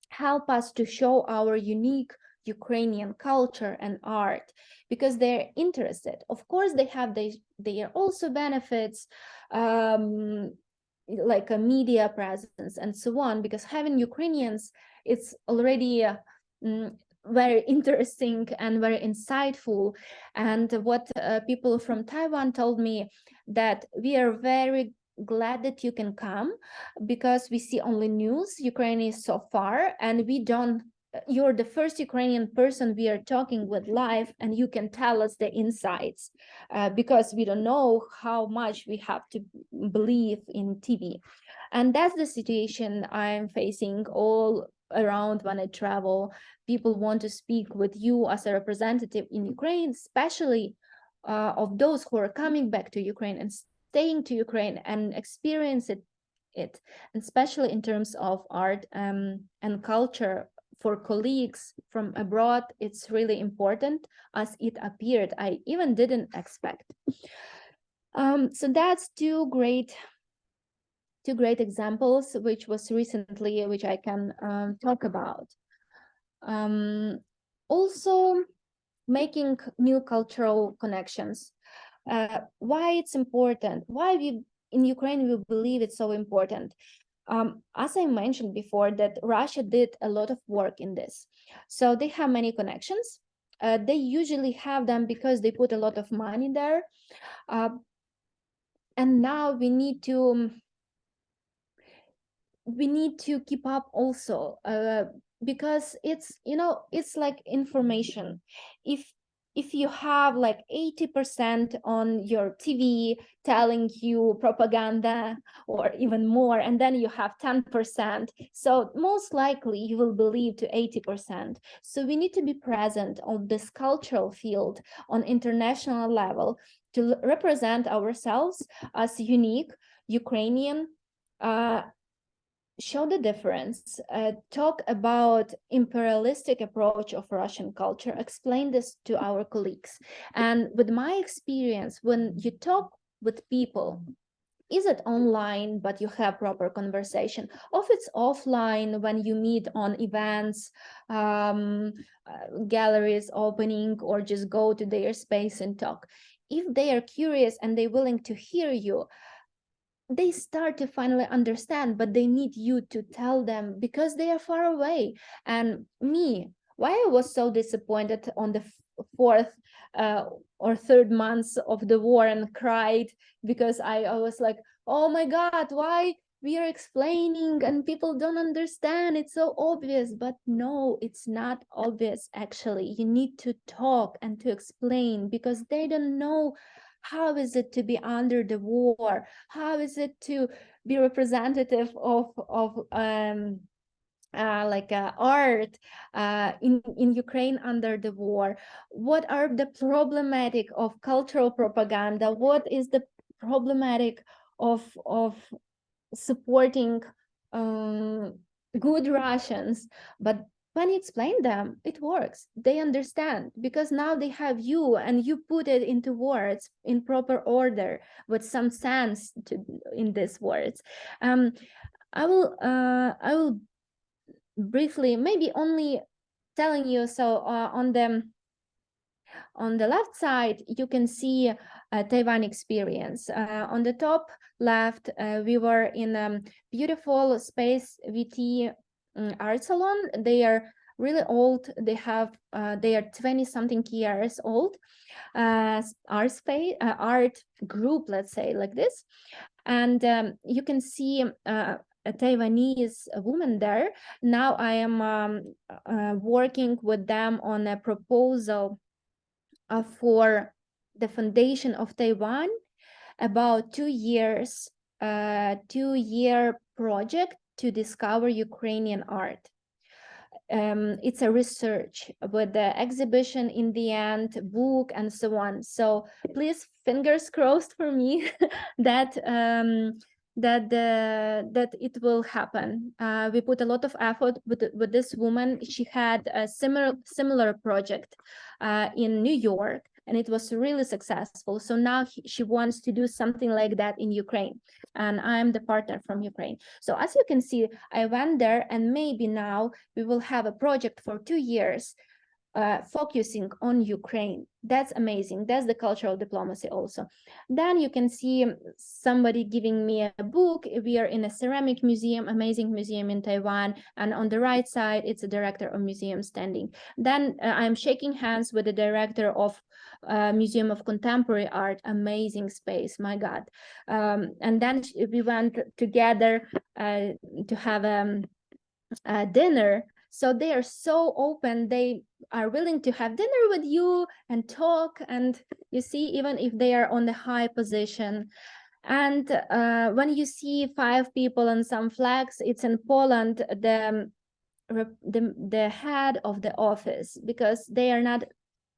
help us to show our unique Ukrainian culture and art, because they're interested. Of course, they have their also benefits, like a media presence and so on, because having Ukrainians, it's already very interesting and very insightful. And what people from Taiwan told me, that we are very glad that you can come, because we see only news. Ukraine is so far, and you're the first Ukrainian person we are talking with live, and you can tell us the insights, because we don't know how much we have to believe in TV. And that's the situation I'm facing all around when I travel. People want to speak with you as a representative in Ukraine, especially of those who are coming back to Ukraine and staying to Ukraine and experience it, and especially in terms of art and culture. For colleagues from abroad, it's really important, as it appeared. I even didn't expect. So that's two great examples, which was recently, which I can talk about. Also, making new cultural connections. Why it's important? Why we in Ukraine we believe it's so important? As I mentioned before, that Russia did a lot of work in this. So they have many connections. They usually have them because they put a lot of money there. And now we need to keep up also, because it's, you know, it's like information. If you have like 80% on your TV telling you propaganda or even more, and then you have 10%, so most likely you will believe to 80%. So we need to be present on this cultural field on international level to represent ourselves as unique Ukrainian, show the difference, talk about imperialistic approach of Russian culture, explain this to our colleagues. And with my experience, when you talk with people, is it online, but you have proper conversation, or if it's offline when you meet on events, galleries opening, or just go to their space and talk, if they are curious and they're willing to hear you, they start to finally understand, but they need you to tell them because they are far away. And me, why I was so disappointed on the fourth or third months of the war and cried, because I was like, oh my God, why we are explaining and people don't understand, it's so obvious. But no, it's not obvious. Actually, you need to talk and to explain, because they don't know how is it to be under the war, how is it to be representative of art in Ukraine under the war. What are the problematic of cultural propaganda? What is the problematic of supporting good Russians? But when you explain them, it works. They understand, because now they have you, and you put it into words in proper order with some sense in these words. I will briefly, maybe only telling you. So on the left side, you can see a Taiwan experience. On the top left, we were in a beautiful Space VT art salon. They are really old. They are 20-something years old. Art group, let's say, like this. And you can see a Taiwanese woman there. Now I am working with them on a proposal for the foundation of Taiwan, about 2 years, 2-year project to discover Ukrainian art. It's a research with the exhibition in the end, book, and so on. So please, fingers crossed for me that that it will happen. We put a lot of effort with this woman. She had a similar project in New York, and it was really successful. So now she wants to do something like that in Ukraine, and I'm the partner from Ukraine. So as you can see, I went there, and maybe now we will have a project for 2 years focusing on Ukraine. That's amazing. That's the cultural diplomacy also. Then you can see somebody giving me a book. We are in a ceramic museum, amazing museum in Taiwan. And on the right side, it's a director of museum standing. Then I'm shaking hands with the director of Museum of Contemporary Art, amazing space, my God. And then we went together to have a dinner. So they are so open. They are willing to have dinner with you and talk. And you see, even if they are on the high position. And when you see 5 people and some flags, it's in Poland, the the head of the office, because they are not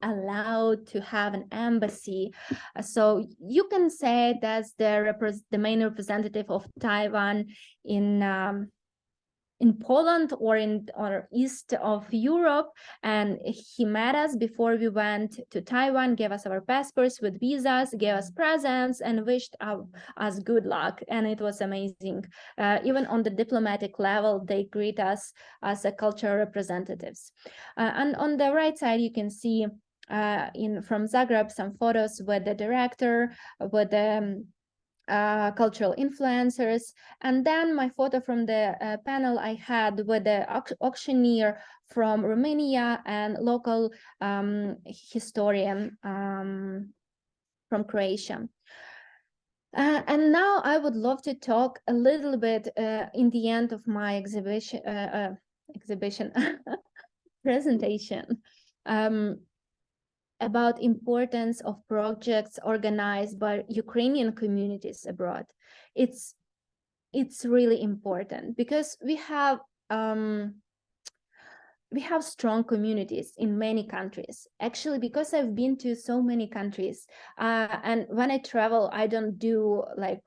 allowed to have an embassy. So you can say that's the main representative of Taiwan in Poland or east of Europe, and he met us before we went to Taiwan, gave us our passports with visas, gave us presents, and wished us good luck. And it was amazing. Even on the diplomatic level, they greet us as a cultural representatives. And on the right side, you can see from Zagreb some photos with the director, with the cultural influencers, and then my photo from the panel I had with the auctioneer from Romania and local historian from Croatia. And now I would love to talk a little bit in the end of my exhibition presentation about importance of projects organized by Ukrainian communities abroad. It's really important because we have strong communities in many countries. Actually, because I've been to so many countries, and when I travel, I don't do like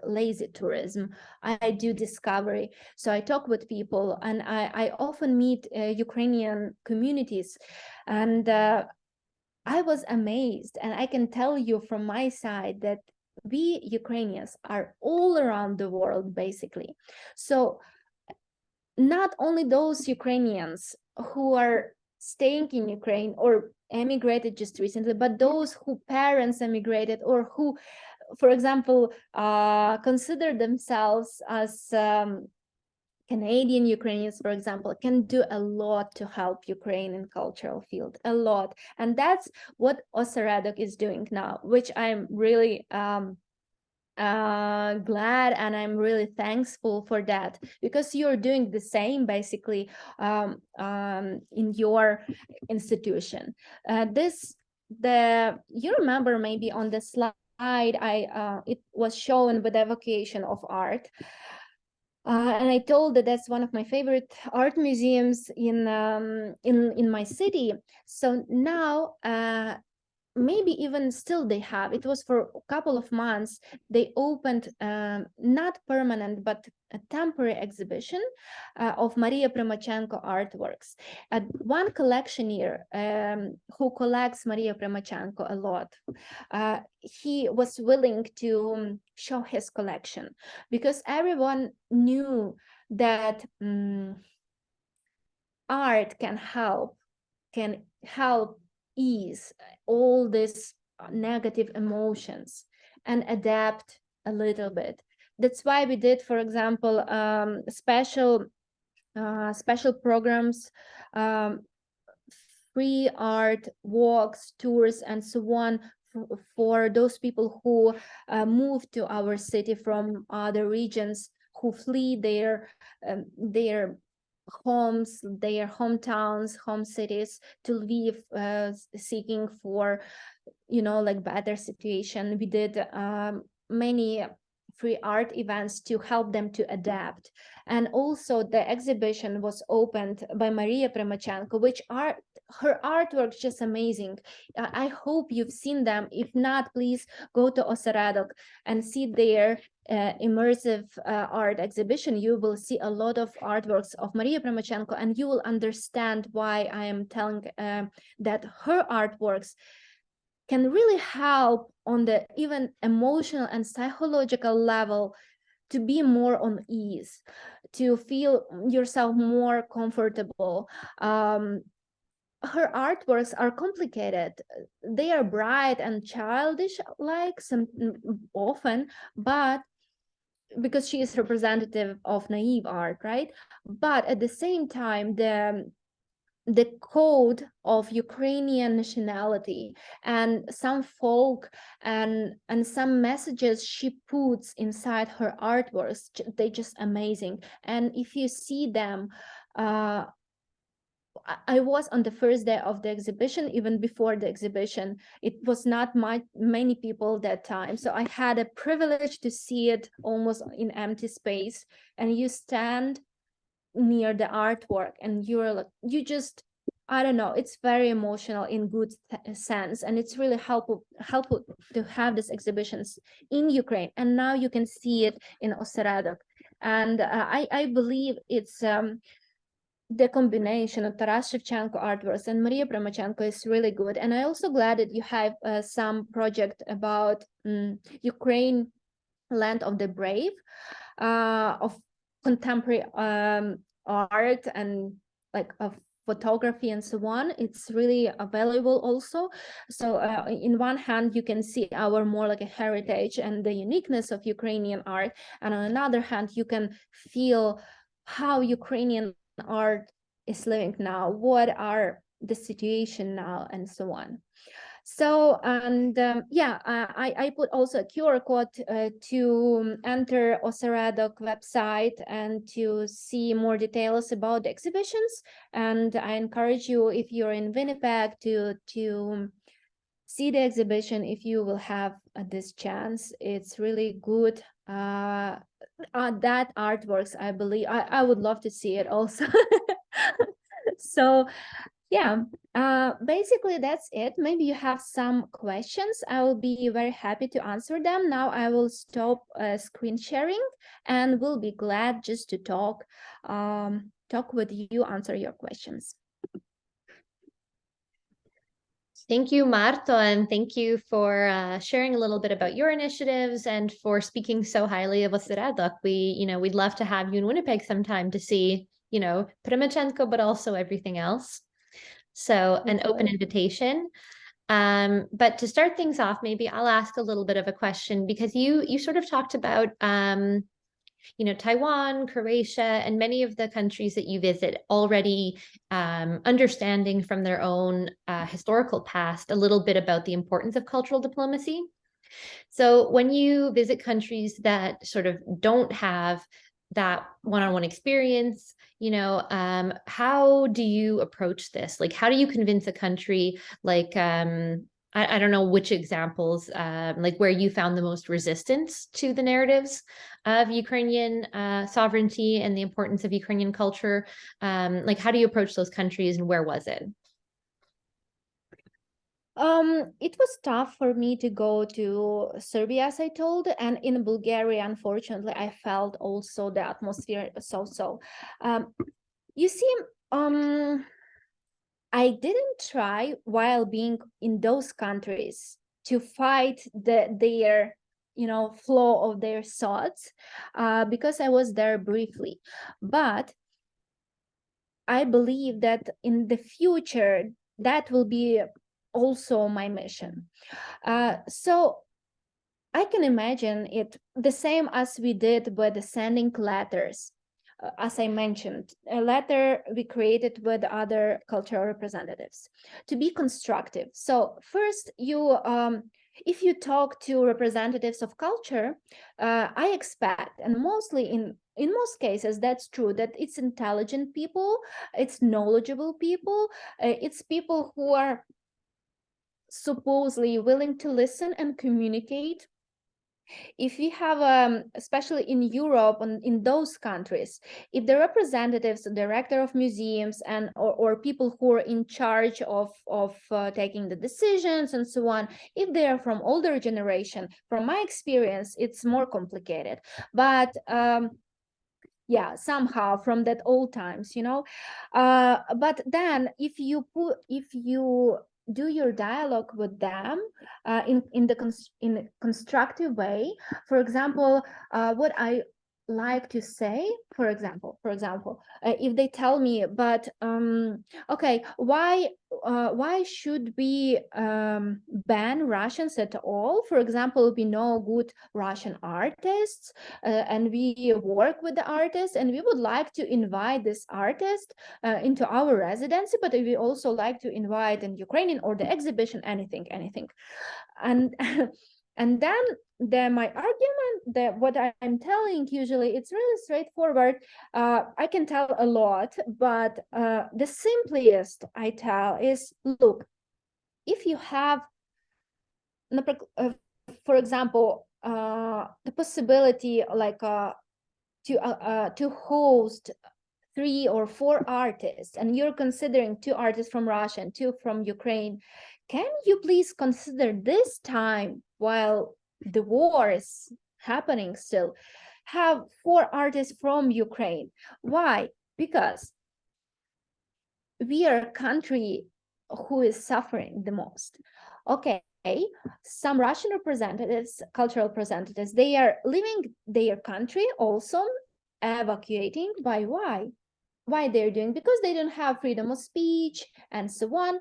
lazy tourism. I do discovery. So I talk with people, and I often meet Ukrainian communities, and I was amazed, and I can tell you from my side that we Ukrainians are all around the world, basically. So not only those Ukrainians who are staying in Ukraine or emigrated just recently, but those whose parents emigrated or who, for example, consider themselves as Canadian Ukrainians, for example, can do a lot to help Ukraine in cultural field, a lot. And that's what Osaredok is doing now, which I'm really glad, and I'm really thankful for that, because you're doing the same basically in your institution. You remember maybe on the slide it was shown with evocation of art. And I told that that's one of my favorite art museums in my city. So now, maybe even still they have. It was for a couple of months. They opened not permanent but a temporary exhibition of Maria Primachenko artworks. One collectioner who collects Maria Primachenko a lot, he was willing to show his collection because everyone knew that art can help ease all these negative emotions and adapt a little bit. That's why we did, for example, special programs, free art walks, tours, and so on for those people who moved to our city from other regions, who flee their homes, their hometowns, home cities to Lviv, seeking for better situation. We did many free art events to help them to adapt. And also the exhibition was opened by Maria Primachenko, which her artwork just amazing. I hope you've seen them. If not, please go to Osaredok and see their immersive art exhibition. You will see a lot of artworks of Maria Primachenko, and you will understand why I am telling that her artworks can really help on the even emotional and psychological level to be more on ease, to feel yourself more comfortable. Her artworks are complicated. They are bright and childish like often, but because she is representative of naive art, right? But at the same time, the code of Ukrainian nationality and some folk and some messages she puts inside her artworks, they just amazing. And if you see them, I was on the first day of the exhibition. Even before the exhibition, it was not many people that time, so I had a privilege to see it almost in empty space, and you stand near the artwork, and you're like, you just, I don't know, it's very emotional in good sense, and it's really helpful to have these exhibitions in Ukraine, and now you can see it in Oseredok. And I believe it's the combination of Taras Shevchenko artworks and Maria Primachenko is really good. And I'm also glad that you have some project about Ukraine, Land of the Brave, of contemporary art and like of photography and so on. It's really available also. So in one hand, you can see our more like a heritage and the uniqueness of Ukrainian art. And on another hand, you can feel how Ukrainian art is living now, what are the situation now, and so on. So, and yeah, I put also a QR code to enter Oseredok website and to see more details about the exhibitions. And I encourage you, if you're in Winnipeg, to see the exhibition if you will have this chance. It's really good. That artworks, I believe, I would love to see it also. So yeah, basically that's it. Maybe you have some questions. I will be very happy to answer them. Now I will stop screen sharing and will be glad just to talk with you, answer your questions. Thank you, Marta, and thank you for sharing a little bit about your initiatives and for speaking so highly of Oseredok. We'd love to have you in Winnipeg sometime to see, Primachenko, but also everything else. So an open invitation. But to start things off, maybe I'll ask a little bit of a question, because you sort of talked about Taiwan, Croatia, and many of the countries that you visit already understanding from their own historical past a little bit about the importance of cultural diplomacy. So when you visit countries that sort of don't have that one-on-one experience, how do you approach this? Like, how do you convince a country, like, I don't know which examples, like where you found the most resistance to the narratives of Ukrainian sovereignty and the importance of Ukrainian culture? Like, how do you approach those countries, and where was it? It was tough for me to go to Serbia, as I told, and in Bulgaria, unfortunately, I felt also the atmosphere so. You see, I didn't try while being in those countries to fight their flow of their thoughts, because I was there briefly. But I believe that in the future, that will be also my mission. So I can imagine it the same as we did with the sending letters. As I mentioned, a letter we created with other cultural representatives to be constructive. So first, if you talk to representatives of culture, I expect, and mostly in most cases, that's true, that it's intelligent people, it's knowledgeable people, it's people who are supposedly willing to listen and communicate. If we have, especially in Europe and in those countries, if the representatives, the director of museums, and or people who are in charge of taking the decisions and so on, if they are from older generation, from my experience, it's more complicated. But yeah, somehow from that old times, but then if you do your dialogue with them in a constructive way. For example, what I like to say, for example, if they tell me, but okay, why should we ban Russians at all? For example, we know good Russian artists, and we work with the artists, and we would like to invite this artist into our residency, but we also like to invite an Ukrainian or the exhibition, anything. And and then my argument, that what I'm telling, usually it's really straightforward. I can tell a lot, but the simplest I tell is, look, if you have, for example, the possibility like to host 3 or 4 artists, and you're considering 2 artists from Russia and 2 from Ukraine, can you please consider this time, while the war is happening still, have 4 artists from Ukraine? Why? Because we are a country who is suffering the most. Okay, some Russian representatives, cultural representatives, they are leaving their country, also evacuating. By why they're doing? Because they don't have freedom of speech and so on,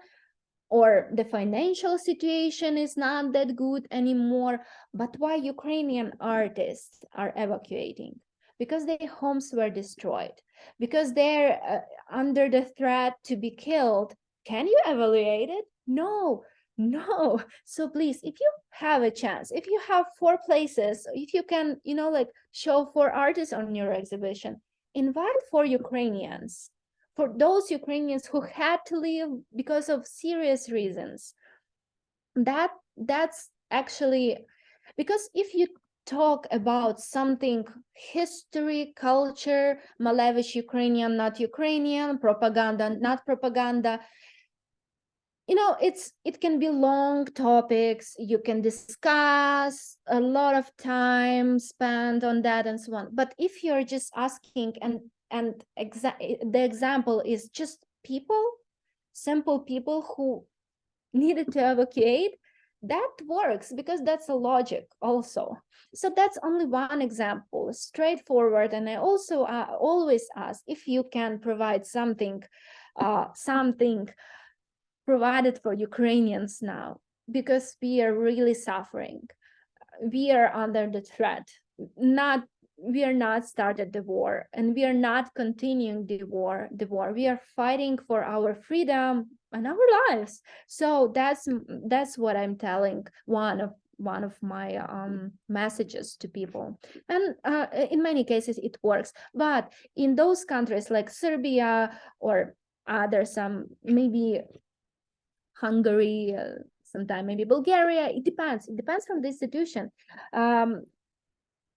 or the financial situation is not that good anymore. But why Ukrainian artists are evacuating? Because their homes were destroyed, because they're under the threat to be killed. Can you evaluate it? No. So please, if you have a chance, if you have 4 places, if you can, like show 4 artists on your exhibition, invite 4 Ukrainians, for those Ukrainians who had to leave because of serious reasons. That's actually, because if you talk about something, history, culture, Malevich Ukrainian, not Ukrainian, propaganda, not propaganda, it can be long topics. You can discuss, a lot of time spent on that and so on. But if you're just asking, and the example is just people, simple people who needed to evacuate, that works, because that's a logic also. So that's only one example, straightforward. And I also always ask if you can provide something provided for Ukrainians now, because we are really suffering. We are under the threat. We are not started the war, and we are not continuing the war. We are fighting for our freedom and our lives. So that's what I'm telling, one of my messages to people. And in many cases it works. But in those countries like Serbia or some maybe Hungary, sometime maybe Bulgaria, it depends from the institution.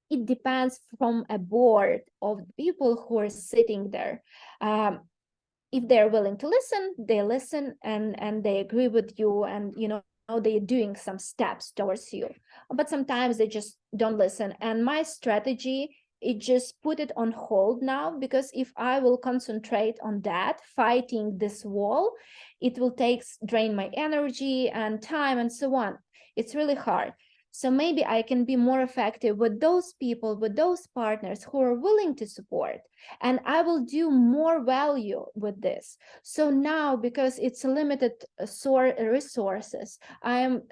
It depends from a board of people who are sitting there. If they're willing to listen, they listen, and they agree with you, and they're doing some steps towards you. But sometimes they just don't listen, and my strategy, it just put it on hold now, because if I will concentrate on that, fighting this wall, it will drain my energy and time and so on. It's really hard. So maybe I can be more effective with those people, with those partners who are willing to support, and I will do more value with this. So now, because it's limited resources, I am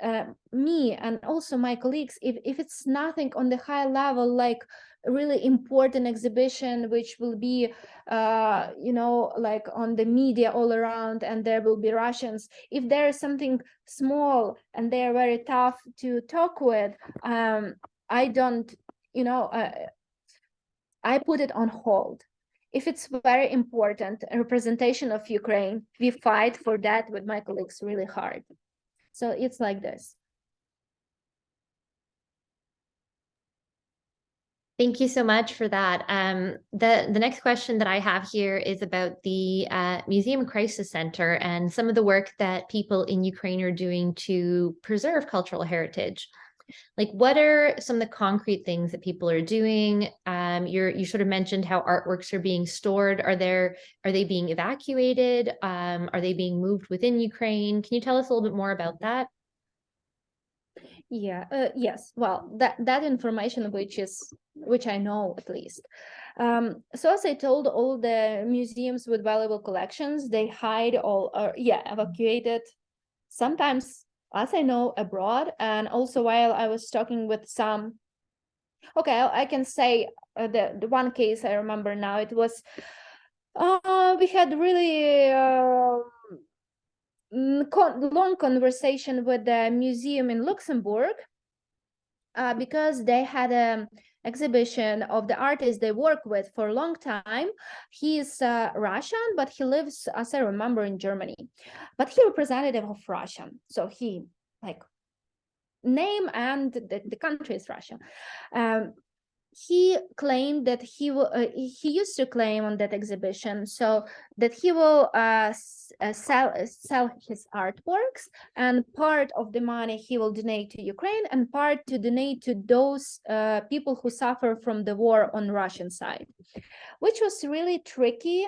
me and also my colleagues, if it's nothing on the high level, like a really important exhibition which will be like on the media all around, and there will be Russians, if there is something small and they're very tough to talk with, I don't, I put it on hold. If it's very important, a representation of Ukraine, we fight for that with my colleagues really hard. So it's like this. Thank you so much for that. The next question that I have here is about the Museum Crisis Center and some of the work that people in Ukraine are doing to preserve cultural heritage. Like, what are some of the concrete things that people are doing? You sort of mentioned how artworks are being stored. Are they being evacuated? Are they being moved within Ukraine? Can you tell us a little bit more about that? Yeah, yes. Well, that information, which I know at least. So as I told, all the museums with valuable collections, they hide evacuated. Sometimes, as I know, abroad, and also while I was talking with some. Okay, I can say the one case I remember now. It was we had really. Long conversation with the museum in Luxembourg, because they had an exhibition of the artist they work with for a long time. He's Russian, but he lives, as I remember, in Germany. But he representative of Russia, so he name and the country is Russia. he claimed that he will. He used to claim on that exhibition, so that he will sell his artworks, and part of the money he will donate to Ukraine, and part to donate to those people who suffer from the war on Russian side, which was really tricky.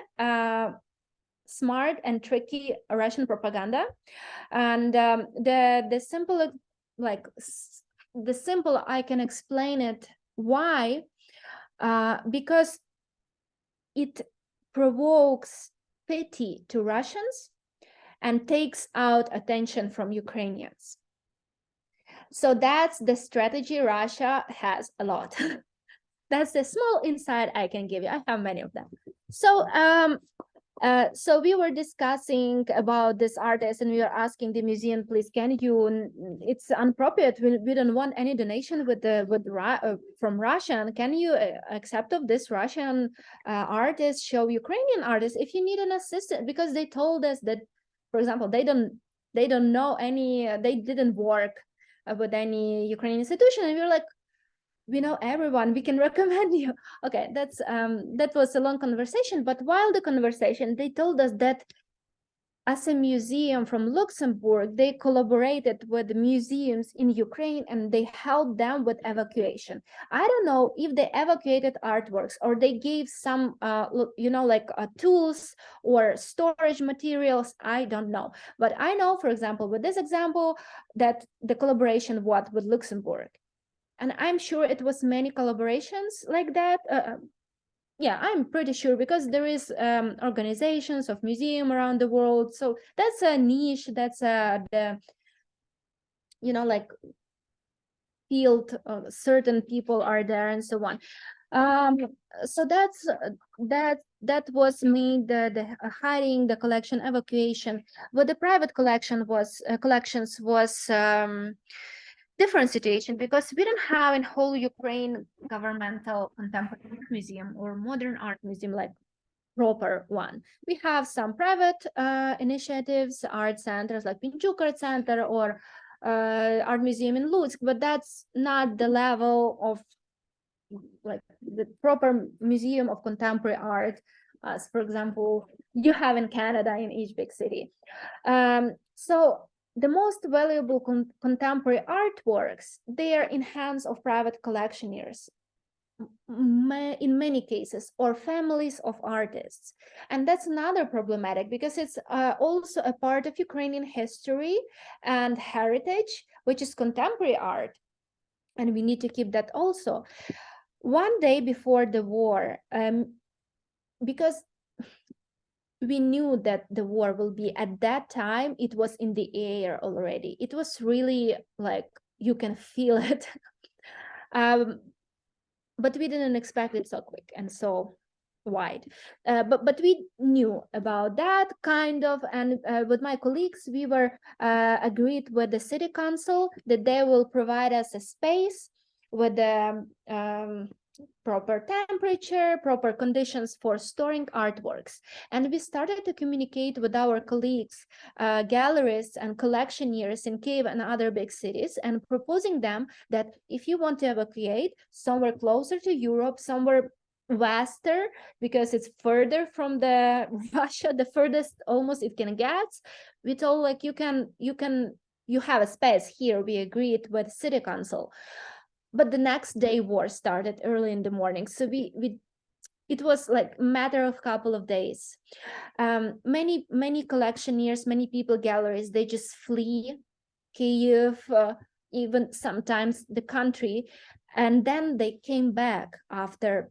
Smart and tricky Russian propaganda, and the simple, like the simple I can explain it why, because it provokes pity to Russians and takes out attention from Ukrainians. So that's the strategy Russia has a lot. That's the small insight I can give you. I have many of them. So we were discussing about this artist, and we were asking the museum, please, can you? It's inappropriate. We don't want any donation from Russia. Can you accept of this Russian artist, show Ukrainian artists if you need an assistant? Because they told us that, for example, they don't know any. They didn't work with any Ukrainian institution, and we were like, we know everyone, we can recommend you. Okay, that was a long conversation, but while the conversation, they told us that as a museum from Luxembourg, they collaborated with museums in Ukraine and they helped them with evacuation. I don't know if they evacuated artworks or they gave some, tools or storage materials. I don't know. But I know, for example, with this example, that the collaboration was with Luxembourg. And I'm sure it was many collaborations like that. Yeah, I'm pretty sure, because there is organizations of museum around the world. So that's a niche. That's the field. Certain people are there and so on. So that was me, the hiding the collection, evacuation. But the private collections was different situation, because we don't have in whole Ukraine governmental contemporary museum or modern art museum like proper one. We have some private initiatives, art centers like Pinchuk Art Center or art museum in Lutsk, but that's not the level of like the proper museum of contemporary art, as for example you have in Canada in each big city. So the most valuable contemporary artworks, they are in hands of private collectioners in many cases, or families of artists. And that's another problematic, because it's also a part of Ukrainian history and heritage, which is contemporary art. And we need to keep that also. One day before the war, because we knew that the war will be, at that time it was in the air already. It was really like you can feel it. But we didn't expect it so quick and so wide. But we knew about that kind of, and with my colleagues we were agreed with the city council that they will provide us a space with the proper temperature, proper conditions for storing artworks. And we started to communicate with our colleagues, gallerists and collectioneers in Kyiv and other big cities, and proposing them that if you want to evacuate somewhere closer to Europe, somewhere vaster, because it's further from the Russia, the furthest almost it can get, we told like you have a space here. We agreed with city council. But the next day war started early in the morning, so it was like matter of couple of days. Many collectioneers, many people, galleries, they just flee Kyiv, even sometimes the country, and then they came back after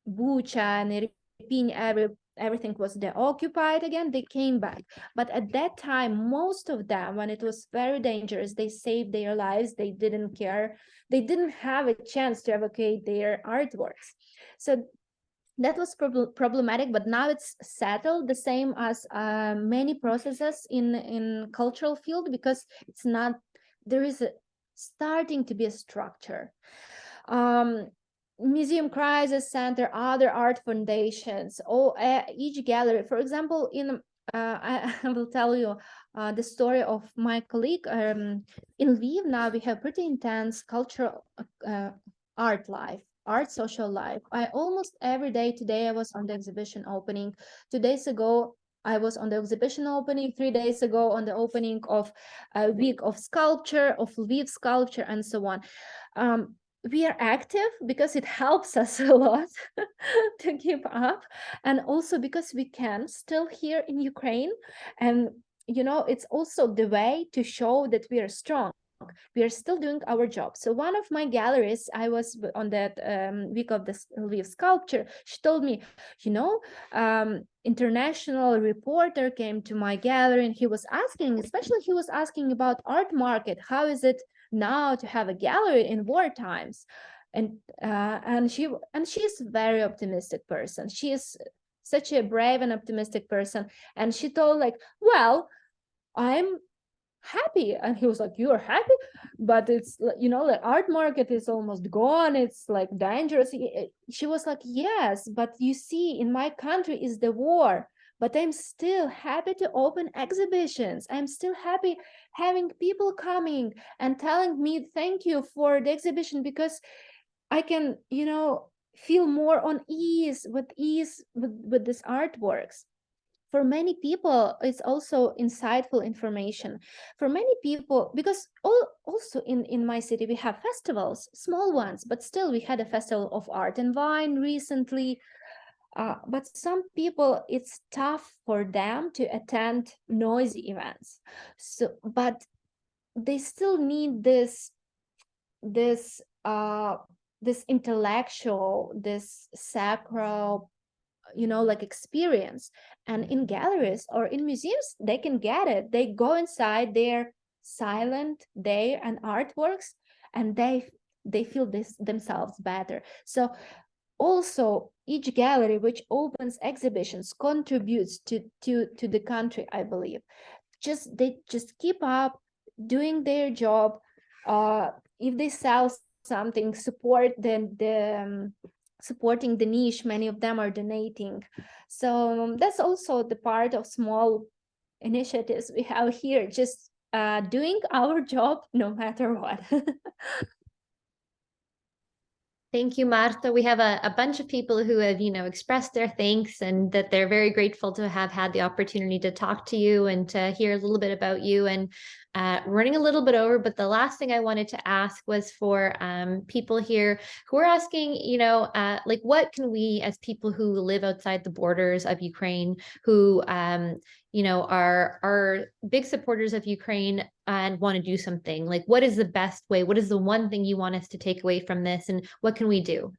Bucha and Irpin, everything was occupied again. They came back, but at that time most of them, when it was very dangerous, they saved their lives. They didn't care. They didn't have a chance to evacuate their artworks. So that was problematic, but now it's settled, the same as many processes in cultural field, because it's not, there is starting to be a structure. Museum Crisis Center, other art foundations, each gallery, for example, I will tell you the story of my colleague. In Lviv now we have pretty intense cultural art life. art social life. I almost every day, today I was on the exhibition opening. 2 days ago, I was on the exhibition opening. 3 days ago on the opening of a week of sculpture, of Lviv sculpture, and so on. We are active because it helps us a lot to keep up, and also because we can still here in Ukraine. And it's also the way to show that we are strong. We are still doing our job. So one of my galleries, I was on that week of the Lviv sculpture, she told me, international reporter came to my gallery, and he was asking about art market. How is it now to have a gallery in war times? And she's a very optimistic person. She is such a brave and optimistic person. And she told, like, well, I'm happy. And he was like, you are happy? But it's, the art market is almost gone. It's like dangerous. She was like, yes, but you see, in my country is the war, but I'm still happy to open exhibitions. I'm still happy having people coming and telling me thank you for the exhibition, because I can, feel more on ease with these artworks. For many people, it's also insightful information. For many people, because also in my city, we have festivals, small ones, but still we had a festival of art and wine recently. But some people, it's tough for them to attend noisy events. So, but they still need this intellectual, this sacral, like experience. And in galleries or in museums, they can get it. They go inside their silent day and artworks, and they feel this themselves better. So also each gallery which opens exhibitions contributes to the country, I believe. They just keep up doing their job. If they sell something, supporting the niche. Many of them are donating. So that's also the part of small initiatives we have here, just doing our job no matter what. Thank you, Marta. We have a bunch of people who have, expressed their thanks and that they're very grateful to have had the opportunity to talk to you and to hear a little bit about you. And running a little bit over, but the last thing I wanted to ask was for people here who are asking, like, what can we, as people who live outside the borders of Ukraine, who are big supporters of Ukraine and want to do something, like, what is the best way? What is the one thing you want us to take away from this, and what can we do?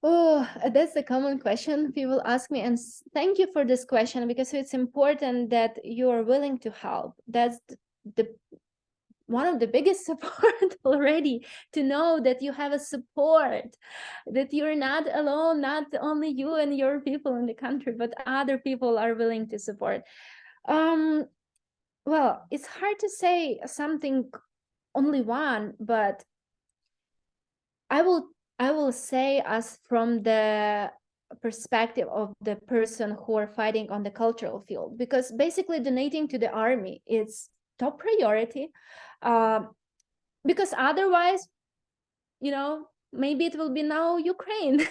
Oh, that's a common question people ask me, and thank you for this question, because it's important that you are willing to help. That's the one of the biggest support already, to know that you have a support, that you're not alone, not only you and your people in the country, but other people are willing to support. Well, it's hard to say something only one, but I will say, as from the perspective of the person who are fighting on the cultural field, because basically donating to the army is top priority, because otherwise, maybe it will be now Ukraine.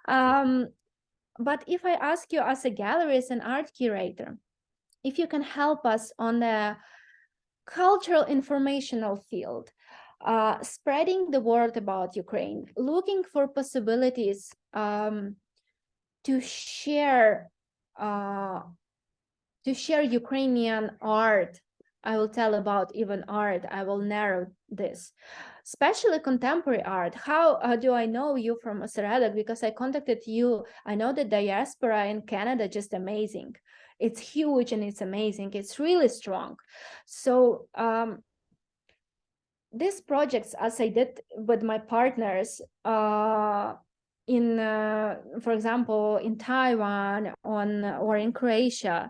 But if I ask you as a gallerist and art curator, if you can help us on the cultural informational field, spreading the word about Ukraine, looking for possibilities to share Ukrainian art. I will tell about even art. I will narrow this, especially contemporary art. How do I know you from Seredok? Because I contacted you. I know the diaspora in Canada, just amazing. It's huge and it's amazing. It's really strong. So these projects, as I did with my partners in, for example, in Taiwan or in Croatia,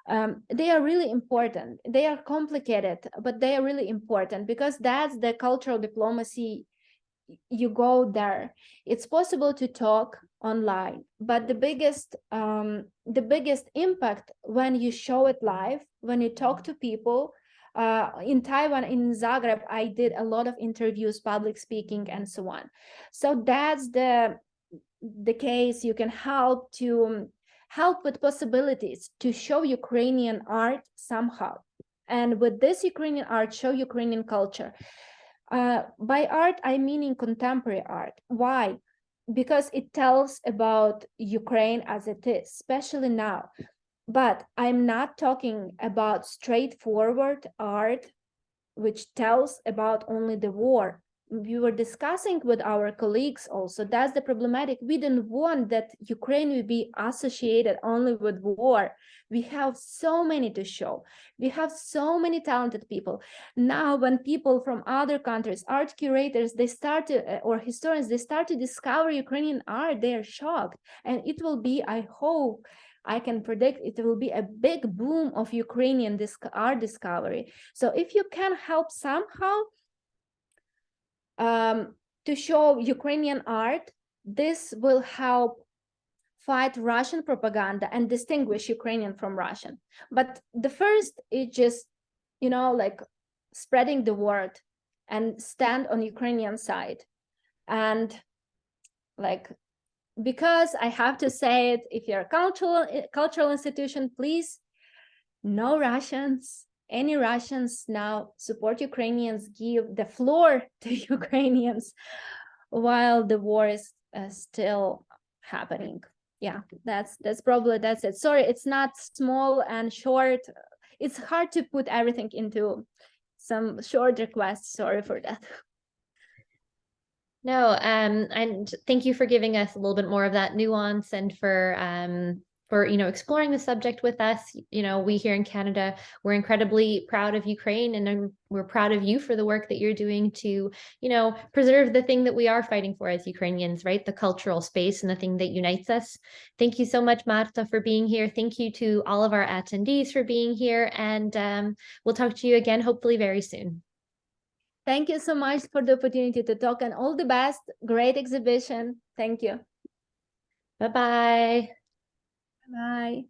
they are really important. They are complicated, but they are really important, because that's the cultural diplomacy. You go there, it's possible to talk online, but the biggest impact when you show it live, when you talk to people, In Taiwan, in Zagreb, I did a lot of interviews, public speaking, and so on. So that's the case. You can help with possibilities to show Ukrainian art somehow. And with this Ukrainian art, show Ukrainian culture. By art, I mean in contemporary art. Why? Because it tells about Ukraine as it is, especially now. But I'm not talking about straightforward art, which tells about only the war. We were discussing with our colleagues also, that's the problematic. We didn't want that Ukraine will be associated only with war. We have so many to show. We have so many talented people. Now, when people from other countries, art curators, they start to, or historians, they start to discover Ukrainian art, they are shocked. And it will be, I hope, I can predict it will be a big boom of Ukrainian art discovery. So if you can help somehow to show Ukrainian art, this will help fight Russian propaganda and distinguish Ukrainian from Russian. But the first is just, like spreading the word and stand on Ukrainian side. And like, because I have to say it, if you're a cultural institution, please, no Russians, any Russians now support Ukrainians, give the floor to Ukrainians while the war is still happening. Yeah, that's it. Sorry, it's not small and short. It's hard to put everything into some short requests. Sorry for that. No, and thank you for giving us a little bit more of that nuance and for exploring the subject with us. We here in Canada, we're incredibly proud of Ukraine, and we're proud of you for the work that you're doing to, preserve the thing that we are fighting for as Ukrainians, right? The cultural space and the thing that unites us. Thank you so much, Marta, for being here. Thank you to all of our attendees for being here, and we'll talk to you again, hopefully very soon. Thank you so much for the opportunity to talk, and all the best. Great exhibition. Thank you. Bye-bye. Bye.